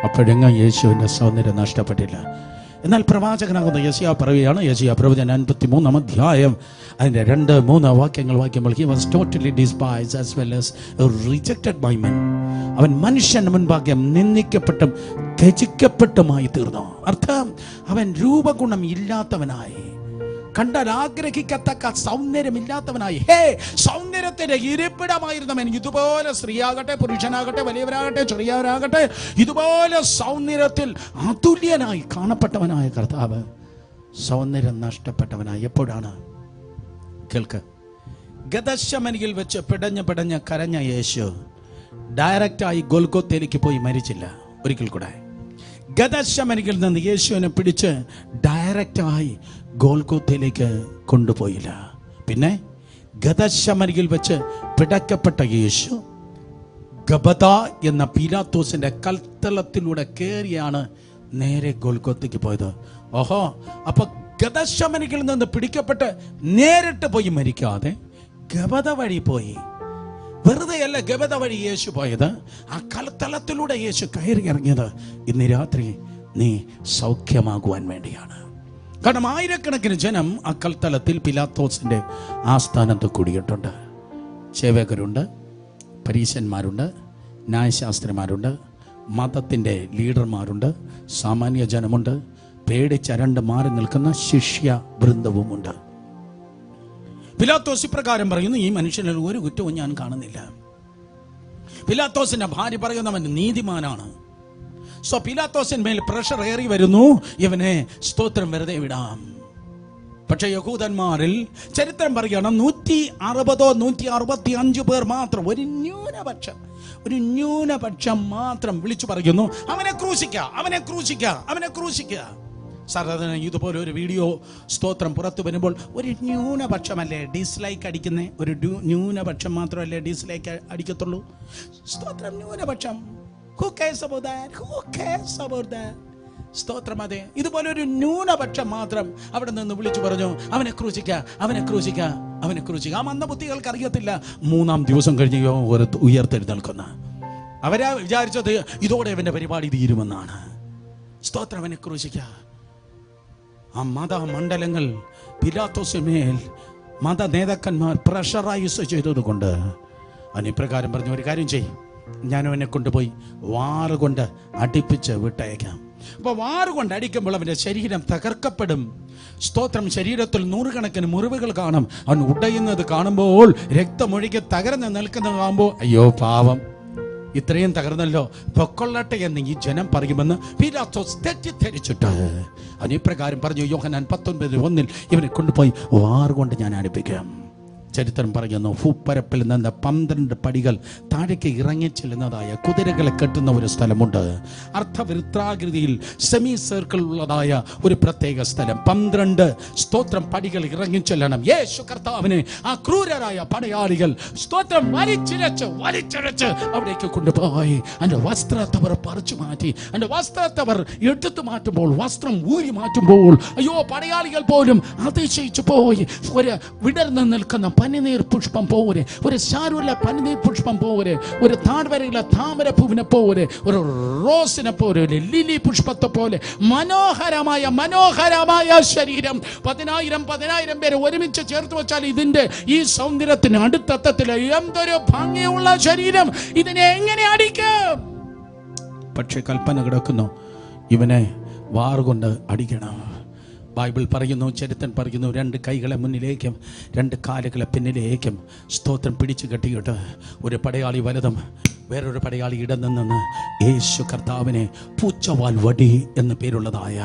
അപ്പോഴെങ്ങും യേശുവിൻ്റെ സൗന്ദര്യം നഷ്ടപ്പെട്ടില്ല. എന്നാൽ പ്രവാചകനാകുന്ന യെശയ്യാ പറയുകയാണ്, യെശയ്യാ പ്രവചനം 53 അധ്യായം അതിൻ്റെ 2-3 വാക്യങ്ങൾ വായിക്കുമ്പോൾ, he was totally despised as well as rejected by men. അവൻ മനുഷ്യന് മുൻപാകെ നിന്ദിക്കപ്പെട്ടും ത്യജിക്കപ്പെട്ടുമായി തീർന്നു. അർത്ഥം, അവൻ രൂപഗുണം ഇല്ലാത്തവനായി, കണ്ടാൽ ആഗ്രഹിക്കത്തക്ക സൗന്ദര്യമില്ലാത്തവനായി. സൗന്ദര്യത്തിന്റെ ഇരിപ്പിടമായിരുന്നവൻ, ഇതുപോലെ സ്ത്രീയാകട്ടെ പുരുഷനാകട്ടെ വലിയവരാകട്ടെ ചെറിയവരാകട്ടെ, ഇതുപോലെ സൗന്ദര്യത്തിൽ അതുല്യനായി കാണപ്പെട്ടവനായ കർത്താവ് സൗന്ദര്യം നഷ്ടപ്പെട്ടവനായി. എപ്പോഴാണ്? കേൾക്ക്. ഗദശമനിയിൽ വെച്ച് പിടഞ്ഞ് കരഞ്ഞ യേശു ഡയറക്റ്റായി ഗൊൽഗോത്തയിലേക്ക് പോയി മരിച്ചില്ല. ഒരിക്കൽ കൂടെ, ഗദശമനിയിൽ നിന്ന് യേശുവിനെ പിടിച്ച് ഡയറക്റ്റായി ഗോൽഗോത്തയിലേക്ക് കൊണ്ടുപോയില്ല. പിന്നെ ഗദശമനിയിൽ വെച്ച് പിടക്കപ്പെട്ട യേശു ഗബദ എന്ന പീലാത്തോസിന്റെ കൽത്തളത്തിലൂടെ കയറിയാണ് നേരെ ഗോൽഗോത്തയ്ക്ക് പോയത്. ഓഹോ, അപ്പൊ ഗദശമനിയിൽ നിന്ന് പിടിക്കപ്പെട്ട് നേരിട്ട് പോയി മരിക്കാതെ ഗബദ വഴി പോയി. വെറുതെ അല്ല ഗബദ വഴി യേശു പോയത്, ആ കൽത്തളത്തിലൂടെ യേശു കയറി ഇറങ്ങിയത് ഇന്ന് രാത്രി നീ സൗഖ്യമാകുവാൻ വേണ്ടിയാണ്. കാരണം ആയിരക്കണക്കിന് ജനം ആ കൽത്തലത്തിൽ പിലാത്തോസിന്റെ ആസ്ഥാനത്ത് കൂടിയിട്ടുണ്ട്. സേവകരുണ്ട്, പരീശന്മാരുണ്ട്, ന്യായശാസ്ത്രിമാരുണ്ട്, മതത്തിൻ്റെ ലീഡർമാരുണ്ട്, സാമാന്യ ജനമുണ്ട്, പേടിച്ചരണ്ട് മാറി നിൽക്കുന്ന ശിഷ്യ വൃന്ദവുമുണ്ട്. പിലാത്തോസ് ഇപ്രകാരം പറയുന്നു, ഈ മനുഷ്യനിൽ ഒരു കുറ്റവും ഞാൻ കാണുന്നില്ല. പിലാത്തോസിന്റെ ഭാര്യ പറയുന്നവൻ നീതിമാനാണ്. സോ പിലാത്തോസിന്മേൽ പ്രഷർ ഏറി വരുന്നു, ഇവനെ സ്തോത്രം വെറുതെ വിടാം. പക്ഷെ യഹൂദന്മാരിൽ ചരിത്രം പറയണം, 160-165 പേർ മാത്രം, ഒരു ന്യൂനപക്ഷം മാത്രം വിളിച്ചു പറയുന്നു, അവനെ ക്രൂശിക്കുക, അവനെ ക്രൂശിക്കുക, അവനെ ക്രൂശിക്കുക. സാധാരണ ഇതുപോലെ ഒരു വീഡിയോ സ്തോത്രം പുറത്തു വരുമ്പോൾ ഒരു ന്യൂനപക്ഷമല്ലേ ഡിസ്ലൈക്ക് അടിക്കുന്നേ? ഒരു ന്യൂനപക്ഷം മാത്രമല്ലേ ഡിസ്ലൈക്ക് അടിക്കത്തുള്ളൂ? സ്തോത്രം ന്യൂനപക്ഷം. Who cares about that? Who cares about that? സ്തോത്രം. അതെ, ഇതുപോലെ ഒരു ന്യൂനപക്ഷം മാത്രം അവിടെ നിന്ന് വിളിച്ചു പറഞ്ഞു, അവനെ ക്രൂശിക്കുക, അവനെ ക്രൂശിക്കുക, അവനെ ക്രൂശിക്കുക. ആ മന്ദബുദ്ധികൾക്ക് അറിയത്തില്ല 3-ാം ദിവസം കഴിഞ്ഞ് ഉയർത്തെഴുന്നേൽക്കുന്ന. അവരാ വിചാരിച്ചത് ഇതോടെ അവന്റെ പരിപാടി തീരുമെന്നാണ്. സ്തോത്രം, അവനെ ക്രൂശിക്കുക. ആ മതമണ്ഡലങ്ങൾ പിലാത്തോസിന്മേൽ മത നേതാക്കന്മാർ പ്രഷറൈസ് ചെയ്തതുകൊണ്ട് അവനിപ്രകാരം പറഞ്ഞു, ഒരു കാര്യം ചെയ്യും, ഞാൻ അവനെ കൊണ്ടുപോയി വാറുകൊണ്ട് അടിപ്പിച്ച് വിട്ടയക്കാം. അപ്പോൾ വാറുകൊണ്ട് അടിക്കുമ്പോൾ അവൻ്റെ ശരീരം തകർക്കപ്പെടും. സ്തോത്രം. ശരീരത്തിൽ 100 കണക്കിന് മുറിവുകൾ കാണും. അവൻ ഉടയുന്നത് കാണുമ്പോൾ, രക്തമൊഴുകി തകർന്ന് നിൽക്കുന്നത് കാണുമ്പോൾ, അയ്യോ പാവം, ഇത്രയും തകർന്നല്ലോ, പൊക്കൊള്ളട്ടെ എന്ന് ഈ ജനം പറയുമെന്ന് പീലാത്തോസ് തെറ്റിദ്ധരിച്ചിട്ട് അവൻ ഇപ്രകാരം പറഞ്ഞു, യോഹന്നാൻ 19:1 ഇവനെ കൊണ്ടുപോയി വാറുകൊണ്ട് ഞാൻ അടിപ്പിക്കാം. ചരിത്രം പറയുന്നു, ഭൂപ്പരപ്പിൽ നിന്ന് 12 പടികൾ താഴേക്ക് ഇറങ്ങി ചെല്ലുന്നതായ കുതിരകളെ കെട്ടുന്ന ഒരു സ്ഥലമുണ്ട്. അർത്ഥവൃത്താകൃതിയിൽ സെമി സർക്കിൾ ഉള്ളതായ ഒരു പ്രത്യേക സ്ഥലം. 12 സ്തോത്രം പടികൾ ഇറങ്ങി ചെല്ലണം. യേശു കർത്താവിനെ ആ ക്രൂരരായ പടയാളികൾ സ്തോത്രം വലിച്ചിഴച്ച് അവിടേക്ക് കൊണ്ടുപോയി എൻ്റെ വസ്ത്രത്തവർ പറിച്ചു മാറ്റി. എൻ്റെ വസ്ത്രത്തവർ എടുത്തു മാറ്റുമ്പോൾ, വസ്ത്രം ഊരി മാറ്റുമ്പോൾ, അയ്യോ പടയാളികൾ പോലും അതിശയിച്ചു പോയി. ഒരു വിടർന്ന് നിൽക്കുന്ന പനിനീർ പുഷ്പം പോലെ, ഒരു ശാരുല പനിനീർ പുഷ്പം പോലെ, ഒരു താഴ്വരയിലെ താമരപ്പൂവിനെ പോലെ, ഒരു റോസിനെ പോലെ, ഒരു ലിലി പുഷ്പത്തെ പോലെ മനോഹരമായ ശരീരം. 10,000 പേരെ ഒരുമിച്ച് ചേർത്ത് വെച്ചാൽ ഇതിന്റെ ഈ സൗന്ദര്യത്തിന് അടുത്തത്തിൽ എന്തൊരു ഭംഗിയുള്ള ശരീരം, ഇതിനെ എങ്ങനെ അടിക്കും? പക്ഷെ കൽപ്പന കിടക്കുന്നു, ഇവനെ വാറുകൊണ്ട് അടിക്കണം. ബൈബിൾ പറയുന്നു, ചരിത്രം പറയുന്നു, 2 കൈകളെ മുന്നിലേക്കും 2 കാലുകളെ പിന്നിലേക്കും സ്തോത്രം പിടിച്ചു കെട്ടിയിട്ട് ഒരു പടയാളി വലതും വേറൊരു പടയാളി ഇടം നിന്ന് യേശു കർത്താവിനെ പൂച്ചവാൽ വടി എന്ന പേരുള്ളതായ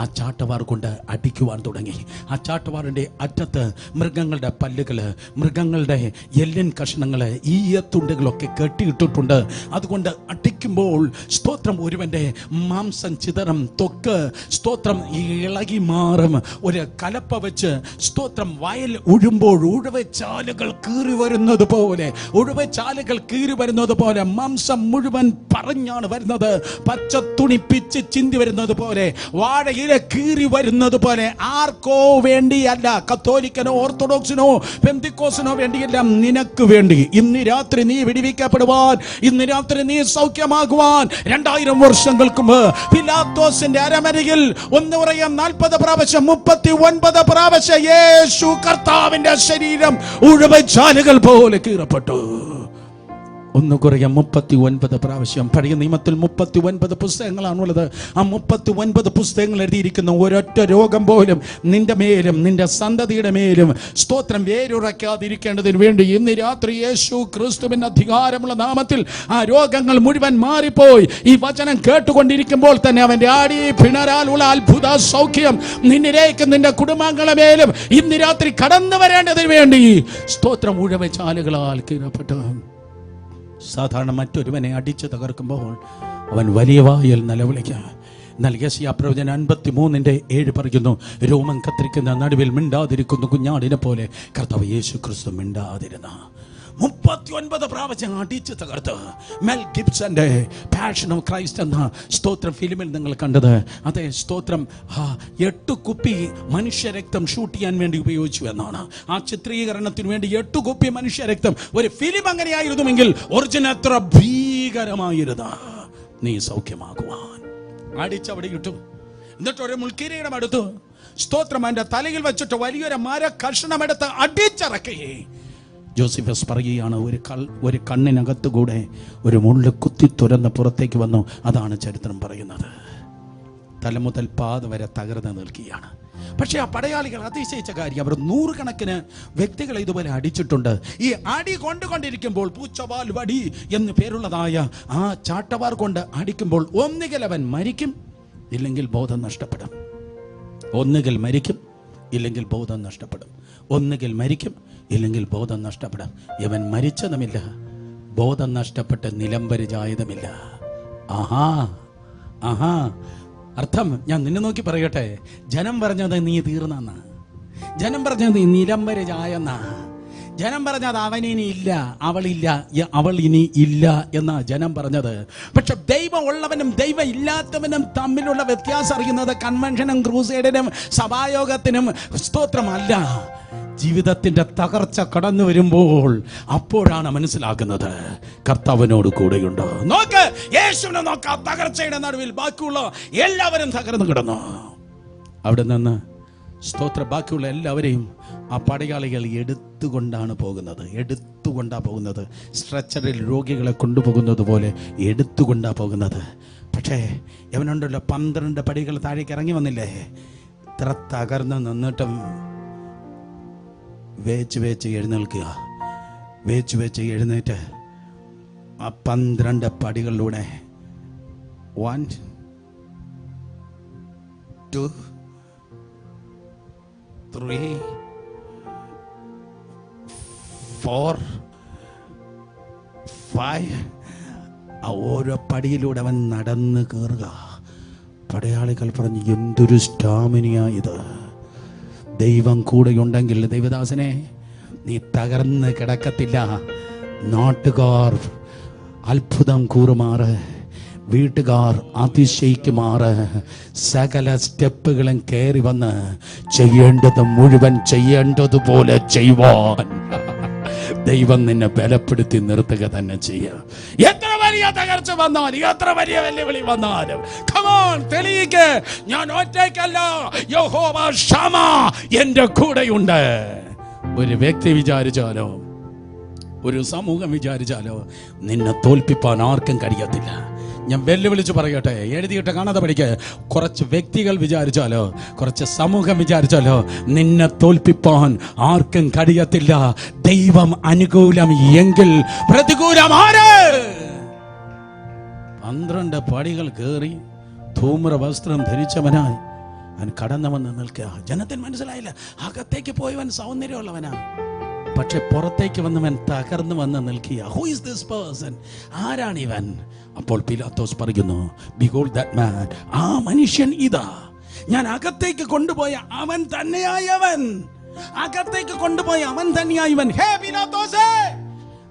ആ ചാട്ടവാർ കൊണ്ട് അടിക്കുവാൻ തുടങ്ങി. ആ ചാട്ടവാറിൻ്റെ അറ്റത്ത് മൃഗങ്ങളുടെ പല്ലുകൾ, മൃഗങ്ങളുടെ എല്ലിൻ കഷ്ണങ്ങൾ, ഈയത്തുണ്ടുകളൊക്കെ കെട്ടിയിട്ടിട്ടുണ്ട്. അതുകൊണ്ട് അടിക്കുമ്പോൾ സ്തോത്രം ഒരുവൻ്റെ മാംസം ചിതറും, ത്വക്ക് സ്തോത്രം ഇളകി മാറും. ഒരു കലപ്പ വെച്ച് സ്തോത്രം വയൽ ഉഴുമ്പോൾ ഉഴുവച്ചാലുകൾ കീറി വരുന്നത് പോലെ മാംസം മുഴുവൻ പറഞ്ഞാണ് വരുന്നത്. പച്ച തുണി പിച്ച് ചിന്തി വരുന്നത് പോലെ, വാഴയില കീറി വരുന്നത് പോലെ. ആർക്കോ വേണ്ടിയല്ല, കത്തോലിക്കനോ ഓർത്തഡോക്സിനോ പെന്തിക്കോസിനോ വേണ്ടിയല്ല, നിനക്ക് വേണ്ടി. ഇന്ന് രാത്രി നീ വിടിവിക്കപ്പെടുവാൻ, ഇന്ന് രാത്രി നീ സൗഖ്യമാകുവാൻ 2000 വർഷങ്ങൾക്ക് മുമ്പ് പിലാത്തോസിന്റെ അരമനയിൽ 40 പ്രാവശ്യം 39 പ്രാവശ്യം യേശു കർത്താവിന്റെ ശരീരം ഉഴവച്ചാലുകൾ പോലെ കീറപ്പെട്ടു. 39 പ്രാവശ്യം. പഴയ നിയമത്തിൽ 39 പുസ്തകങ്ങളാണുള്ളത്. ആ 39 പുസ്തകങ്ങൾ എഴുതിയിരിക്കുന്ന ഒരൊറ്റ രോഗം പോലും നിന്റെ മേലും നിന്റെ സന്തതിയുടെ മേലും സ്തോത്രം വേരുറയ്ക്കാതിരിക്കേണ്ടതിന് വേണ്ടി ഇന്ന് രാത്രി യേശു ക്രിസ്തുവിന്റെ അധികാരമുള്ള നാമത്തിൽ ആ രോഗങ്ങൾ മുഴുവൻ മാറിപ്പോയി. ഈ വചനം കേട്ടുകൊണ്ടിരിക്കുമ്പോൾ തന്നെ അവന്റെ ആടി പിണരാലുള്ള അത്ഭുത സൗഖ്യം നിന്നിലേക്ക് നിന്റെ കുടുംബാംഗങ്ങളുടെ മേലും ഇന്ന് രാത്രി കടന്നു വരേണ്ടതിന് വേണ്ടി സ്തോത്രം ഉഴവച്ചാലുകളാൽ കീറപ്പെട്ടു. സാധാരണ മറ്റൊരുവനെ അടിച്ചു തകർക്കുമ്പോൾ അവൻ വലിയ വായിൽ നിലവിളിക്കുക. എന്നാൽ യെശയ്യാ പ്രവചനം 53:7 പറയുന്നു, രോമം കത്തിരിക്കുന്ന നടുവിൽ മിണ്ടാതിരിക്കുന്നു കുഞ്ഞാടിനെ പോലെ കർത്താവ് യേശു ക്രിസ്തു മിണ്ടാതിരുന്ന. 39 പ്രാവശ്യം അടിച്ചു തകർത്ത്. മെൽ ഗിബ്സന്റെ പാഷൻ ഓഫ് ക്രൈസ്റ്റ് എന്ന സ്തോത്രം ഫിലിമിൽ നിങ്ങൾ കണ്ടത്, അതെ സ്തോത്രം 8 കുപ്പി മനുഷ്യരക്തം ഷൂട്ട് ചെയ്യാൻ വേണ്ടി ഉപയോഗിച്ചു എന്നാണ്. ആ ചിത്രീകരണത്തിന് വേണ്ടി 8 കുപ്പി മനുഷ്യരക്തം. ഒരു ഫിലിം അങ്ങനെയായിരുന്നുവെങ്കിൽ ഒറിജിനൽ എത്ര ഭീകരമായിരുന്ന. നീ സൗഖ്യമാകുവാൻ അടിച്ചവിടെ ഇട്ടു. എന്നിട്ട് ഒരു മുൾക്കിരീടം എടുത്തു, സ്തോത്രം അതിന്റെ തലയിൽ വെച്ചിട്ട് വലിയൊരു മര കഷ്ണമെടുത്ത് അടിച്ചിറക്കി. ജോസഫസ് പറയുകയാണ്, ഒരു കണ്ണിനകത്തുകൂടെ ഒരു മുള്ള് കുത്തി തുരന്ന് പുറത്തേക്ക് വന്നു. അതാണ് ചരിത്രം പറയുന്നത്. തല മുതൽ പാത വരെ തകർന്ന് നിൽക്കുകയാണ്. പക്ഷെ ആ പടയാളികൾ അതിശയിച്ച കാര്യം, അവർ 100 കണക്കിന് വ്യക്തികളെ ഇതുപോലെ അടിച്ചിട്ടുണ്ട്. ഈ അടി കൊണ്ടുകൊണ്ടിരിക്കുമ്പോൾ പൂച്ചവാൽ വടി എന്ന് പേരുള്ളതായ ആ ചാട്ടവാർ കൊണ്ട് അടിക്കുമ്പോൾ ഒന്നുകിൽ അവൻ മരിക്കും, ഇല്ലെങ്കിൽ ബോധം നഷ്ടപ്പെടും. ഒന്നുകിൽ മരിക്കും, ഇല്ലെങ്കിൽ ബോധം നഷ്ടപ്പെടും. ഒന്നുകിൽ മരിക്കും, ഇല്ലെങ്കിൽ ബോധം നഷ്ടപ്പെടും. ഇവൻ മരിച്ചതുമില്ല, ബോധം നഷ്ടപ്പെട്ട് നിലംപരിചായതുമില്ല. ആഹാ ആഹാ. അർത്ഥം ഞാൻ നിന്നെ നോക്കി പറയട്ടെ, ജനം പറഞ്ഞത് നീ തീർന്നെന്നാ, ജനം പറഞ്ഞത് നീ നിലംപരിചായെന്നാ, ജനം പറഞ്ഞത് അവനിനി ഇല്ല, അവളില്ല, അവൾ ഇനി ഇല്ല എന്നാ ജനം പറഞ്ഞത്. പക്ഷെ ദൈവം ഉള്ളവനും ദൈവം ഇല്ലാത്തവനും തമ്മിലുള്ള വ്യത്യാസം അറിയുന്നത് കൺവെൻഷനും ക്രൂസൈഡിനും സഭായോഗത്തിനും സ്തോത്രമല്ല. ജീവിതത്തിന്റെ തകർച്ച കടന്നു വരുമ്പോൾ അപ്പോഴാണ് മനസ്സിലാക്കുന്നത് കർത്താവിനോട് കൂടെയുണ്ട്. നോക്ക്, യേശുവിനെ നോക്ക. തകർച്ചയുടെ നടുവിൽ ബാക്കിയുള്ള എല്ലാവരും തകർന്നു കിടന്നു. അവിടെ നിന്ന് സ്തോത്ര ബാക്കിയുള്ള എല്ലാവരെയും ആ പടയാളികൾ എടുത്തുകൊണ്ടാണ് പോകുന്നത്. സ്ട്രെച്ചറിൽ രോഗികളെ കൊണ്ടുപോകുന്നത് പോലെ എടുത്തുകൊണ്ടാണ് പോകുന്നത്. പക്ഷേ ഇവനുണ്ടല്ലോ 12 പടികൾ താഴേക്ക് ഇറങ്ങി വന്നില്ലേ? ഇത്ര തകർന്ന് നിന്നിട്ടും വേച്ച് എഴുന്നേൽക്കുക. വേച്ച് എഴുന്നേറ്റ് ആ 12 പടികളിലൂടെ 1 2 3 4 5 ആ ഓരോ പടിയിലൂടെ അവൻ നടന്ന് കയറുക. പടയാളികൾ പറഞ്ഞു, എന്തൊരു സ്റ്റാമിനയാ ഇത്. ദൈവം കൂടെയുണ്ടെങ്കിൽ ദൈവദാസനെ നീ തകർന്ന് കിടക്കത്തില്ല. നാട്ടുകാർ അത്ഭുതം കൂറുമാറ്, വീട്ടുകാർ അതിശയിക്കുമാറ്, സകല സ്റ്റെപ്പുകളും കയറി വന്ന് ചെയ്യേണ്ടത് മുഴുവൻ ചെയ്യേണ്ടതുപോലെ ചെയ്യുവാൻ ദൈവം നിന്നെ ബലപ്പെടുത്തി നിർത്തുക തന്നെ ചെയ്യുക. എത്ര വലിയ തകർച്ച വന്നാലും, എത്ര വലിയ വെല്ലുവിളി വന്നാലും, തെളിയിക്ക്, ഞാൻ ഒറ്റയ്ക്കല്ല, യഹോവ ക്ഷമ എന്റെ കൂടെയുണ്ട്. ഒരു വ്യക്തി വിചാരിച്ചാലോ, ഒരു സമൂഹം വിചാരിച്ചാലോ നിന്നെ തോൽപ്പിപ്പാൻ ആർക്കും കഴിയത്തില്ല. ഞാൻ വെല്ലുവിളിച്ച് പറയട്ടെ, എഴുതിയിട്ട് കാണാതെ പഠിക്കുക. കുറച്ച് വ്യക്തികൾ വിചാരിച്ചാലോ, കുറച്ച് സമൂഹം വിചാരിച്ചാലോ നിന്നെ തോൽപ്പിപ്പാൻ ആർക്കും കഴിയത്തില്ല. ദൈവം അനുകൂലം എങ്കിൽ പ്രതികൂലം ആര്? 12 പടികൾ കയറി ധൂമ്ര വസ്ത്രം ധരിച്ചവനായി അവൻ കടന്നു വന്ന് നിൽക്കുക. ജനത്തിന് മനസ്സിലായില്ല, അകത്തേക്ക് പോയവൻ സൗന്ദര്യമുള്ളവനാ, പക്ഷെ പുറത്തേക്ക് വന്നവൻ തകർന്നു വന്ന് നിൽക്കുക. Who is this person? ആരാണിവൻ? അപ്പോൾ പിലാത്തോസ് പറയുന്നു, ബിഹോൾഡ് ദാറ്റ് മാൻ. ആ മനുഷ്യൻ ഇതാ, ഞാൻ അകത്തേക്ക് കൊണ്ടുപോയ അവൻ തന്നെയായവൻ, അകത്തേക്ക് കൊണ്ടുപോയ അവൻ തന്നെയായവൻ. ഹേ പിലാത്തോസേ,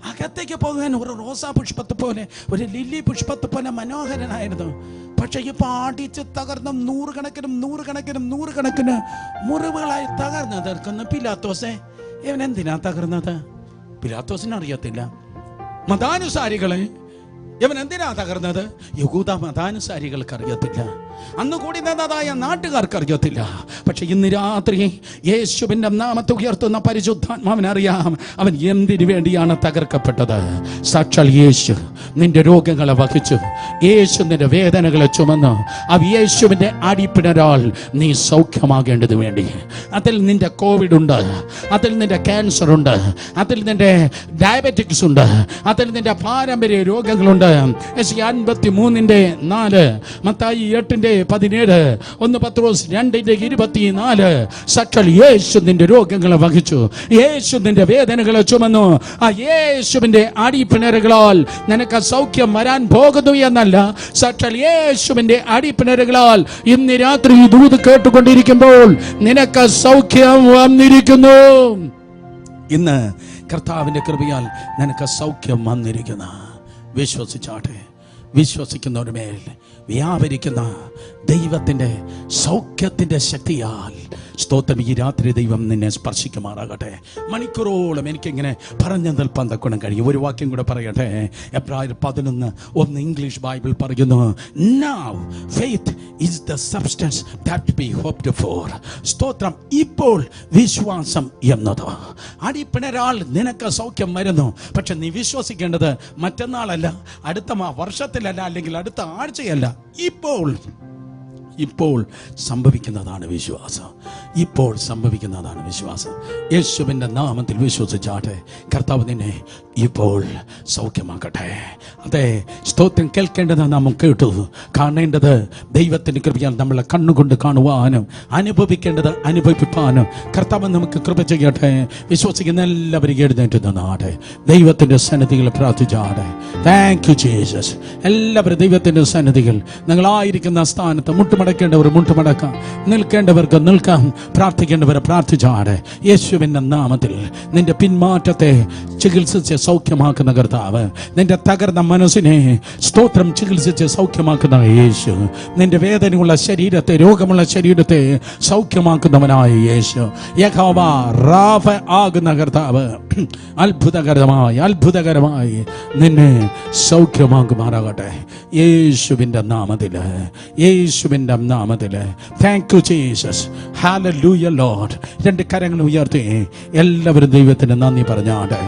അകത്തേക്ക് പോകാൻ ഒരു റോസാ പുഷ്പത്തെ പോലെ, ഒരു ലില്ലി പുഷ്പത്തെ പോലെ മനോഹരനായിരുന്നു. പക്ഷെ ഇപ്പൊ അടിച്ച് തകർന്ന നൂറുകണക്കിന് മുറിവുകളായി തകർന്നു തീർക്കുന്ന പിലാത്തോസെ. ഇവൻ എന്തിനാ തകർന്നത്? പിലാത്തോസിന് അറിയത്തില്ല. മതാനുസാരികളെ ഇവൻ എന്തിനാ തകർന്നത്? യഹൂദ മതാനുസാരികൾക്ക് അറിയത്തില്ല, അന്ന് കൂടി നിന്നതായ നാട്ടുകാർക്ക് അറിയത്തില്ല. പക്ഷെ ഇന്ന് രാത്രി യേശുവിന്റെ നാമത്തെ ഉയർത്തുന്ന പരിശുദ്ധാത്മാവിനറിയാം അവൻ എന്തിനു വേണ്ടിയാണ് തകർക്കപ്പെട്ടത്. സാക്ഷാൽ യേശു നിന്റെ രോഗങ്ങളെ വഹിച്ചു, യേശു നിന്റെ വേദനകളെ ചുമന്ന് ആ യേശുവിന്റെ അടിപ്പിണരാൽ നീ സൗഖ്യമാകേണ്ടത് വേണ്ടി. അതിൽ നിന്റെ കോവിഡ് ഉണ്ട്, അതിൽ നിന്റെ ക്യാൻസർ ഉണ്ട്, അതിൽ നിന്റെ ഡയബറ്റിക്സ് ഉണ്ട്, അതിൽ നിന്റെ പാരമ്പര്യ രോഗങ്ങളുണ്ട്. 53:4, മത്തായി 8:17, 1 പത്രോസ് 2:24. സാക്ഷാൽ യേശു നിന്റെ രോഗങ്ങളെ വഹിച്ചു, യേശു നിന്റെ വേദനകളെ ചുമന്നു. ആ യേശുവിന്റെ അടിപ്പിണരുകളാൽ നിനക്ക് സൗഖ്യം വരാൻ പോകുന്നു എന്നല്ല, സാക്ഷാൽ യേശുവിന്റെ അടിപ്പിണരുകളാൽ ഇന്ന് രാത്രി ദൂത് കേട്ടുകൊണ്ടിരിക്കുമ്പോൾ നിനക്ക് സൗഖ്യം വന്നിരിക്കുന്നു. ഇന്ന് കർത്താവിന്റെ കൃപയാൽ നിനക്ക് സൗഖ്യം വന്നിരിക്കുന്ന വിശ്വസിച്ചാട്ടെ. വിശ്വസിക്കുന്നവരുടെ മേൽ വ്യാപരിക്കുന്ന ദൈവത്തിന്റെ സൗഖ്യത്തിന്റെ ശക്തിയാൽ സ്തോത്രം ഈ രാത്രി ദൈവം നിന്നെ സ്പർശിക്കുമാറാകട്ടെ. മണിക്കൂറോളം എനിക്കിങ്ങനെ പറഞ്ഞു നിൽപ്പാൻ തക്കണം കഴിയും. ഒരു വാക്യം കൂടെ പറയട്ടെ. എബ്രായർ 11:1 ഇംഗ്ലീഷ് ബൈബിൾ പറയുന്നു, Now faith is the substance that we hoped for. സ്തോത്രം. ഇപ്പോൾ വിശ്വാസം എന്നത് അടിപ്പിണരാൾ നിനക്ക് സൗഖ്യം വരുന്നു. പക്ഷെ നീ വിശ്വസിക്കേണ്ടത് മറ്റന്നാളല്ല, അടുത്ത വർഷത്തിലല്ല, അല്ലെങ്കിൽ അടുത്ത ആഴ്ചയല്ല. ഇപ്പോൾ സംഭവിക്കുന്നതാണ് വിശ്വാസം. ഇപ്പോൾ സംഭവിക്കുന്നതാണ് വിശ്വാസം. യേശുവിൻ്റെ നാമത്തിൽ വിശ്വസിച്ചാട്ടെ. കർത്താവ് നിന്നെ ഇപ്പോൾ സൗഖ്യമാക്കട്ടെ. അതെ, സ്തോത്രം. കേൾക്കേണ്ടത് നാം കേട്ടു, കാണേണ്ടത് ദൈവത്തിൻ്റെ കൃപയാൽ നമ്മളെ കണ്ണുകൊണ്ട് കാണുവാനും അനുഭവിക്കേണ്ടത് അനുഭവിപ്പാനും കർത്താവ് നമുക്ക് കൃപ ചെയ്യട്ടെ. വിശ്വസിക്കുന്ന എല്ലാവരും എഴുന്നേറ്റ് നിന്നാട്ടെ, ദൈവത്തിൻ്റെ സന്നിധികൾ പ്രാർത്ഥിച്ചാട്ടെ. Thank you Jesus. എല്ലാവരും ദൈവത്തിൻ്റെ സന്നിധികൾ നിങ്ങളായിരിക്കുന്ന സ്ഥാനത്ത് മുട്ടുമടക്കേണ്ടവർ മുട്ടുമടക്കാം, നിൽക്കേണ്ടവർക്ക് നിൽക്കാം, പ്രാർത്ഥിക്കേണ്ടവരെ പ്രാർത്ഥിച്ചാട്ടെ. യേശുവിൻ്റെ നാമത്തിൽ നിന്റെ പിന്മാറ്റത്തെ ചികിത്സിച്ച് സൗഖ്യമാക്കുന്ന കർത്താവ്, നിന്റെ തകർന്ന മനസ്സിനെ സ്തോത്രം ചികിത്സിച്ച് സൗഖ്യമാക്കുന്ന യേശു, നിന്റെ വേദനയുള്ള ശരീരത്തെ, രോഗമുള്ള ശരീരത്തെ സൗഖ്യമാക്കുന്നവനായ യേശു, യഹോവ റാഫ ആകുന്ന കർത്താവ് അത്ഭുതകരമായി നിന്നെ സൗഖ്യമാക്കുമാറാകട്ടെ. യേശുവിൻ്റെ നാമത്തിൽ thank you Jesus. Hallelujah Lord. രണ്ട് കരങ്ങൾ ഉയർത്തി എല്ലാവരും ദൈവത്തിന് നന്ദി പറഞ്ഞാട്ടെ.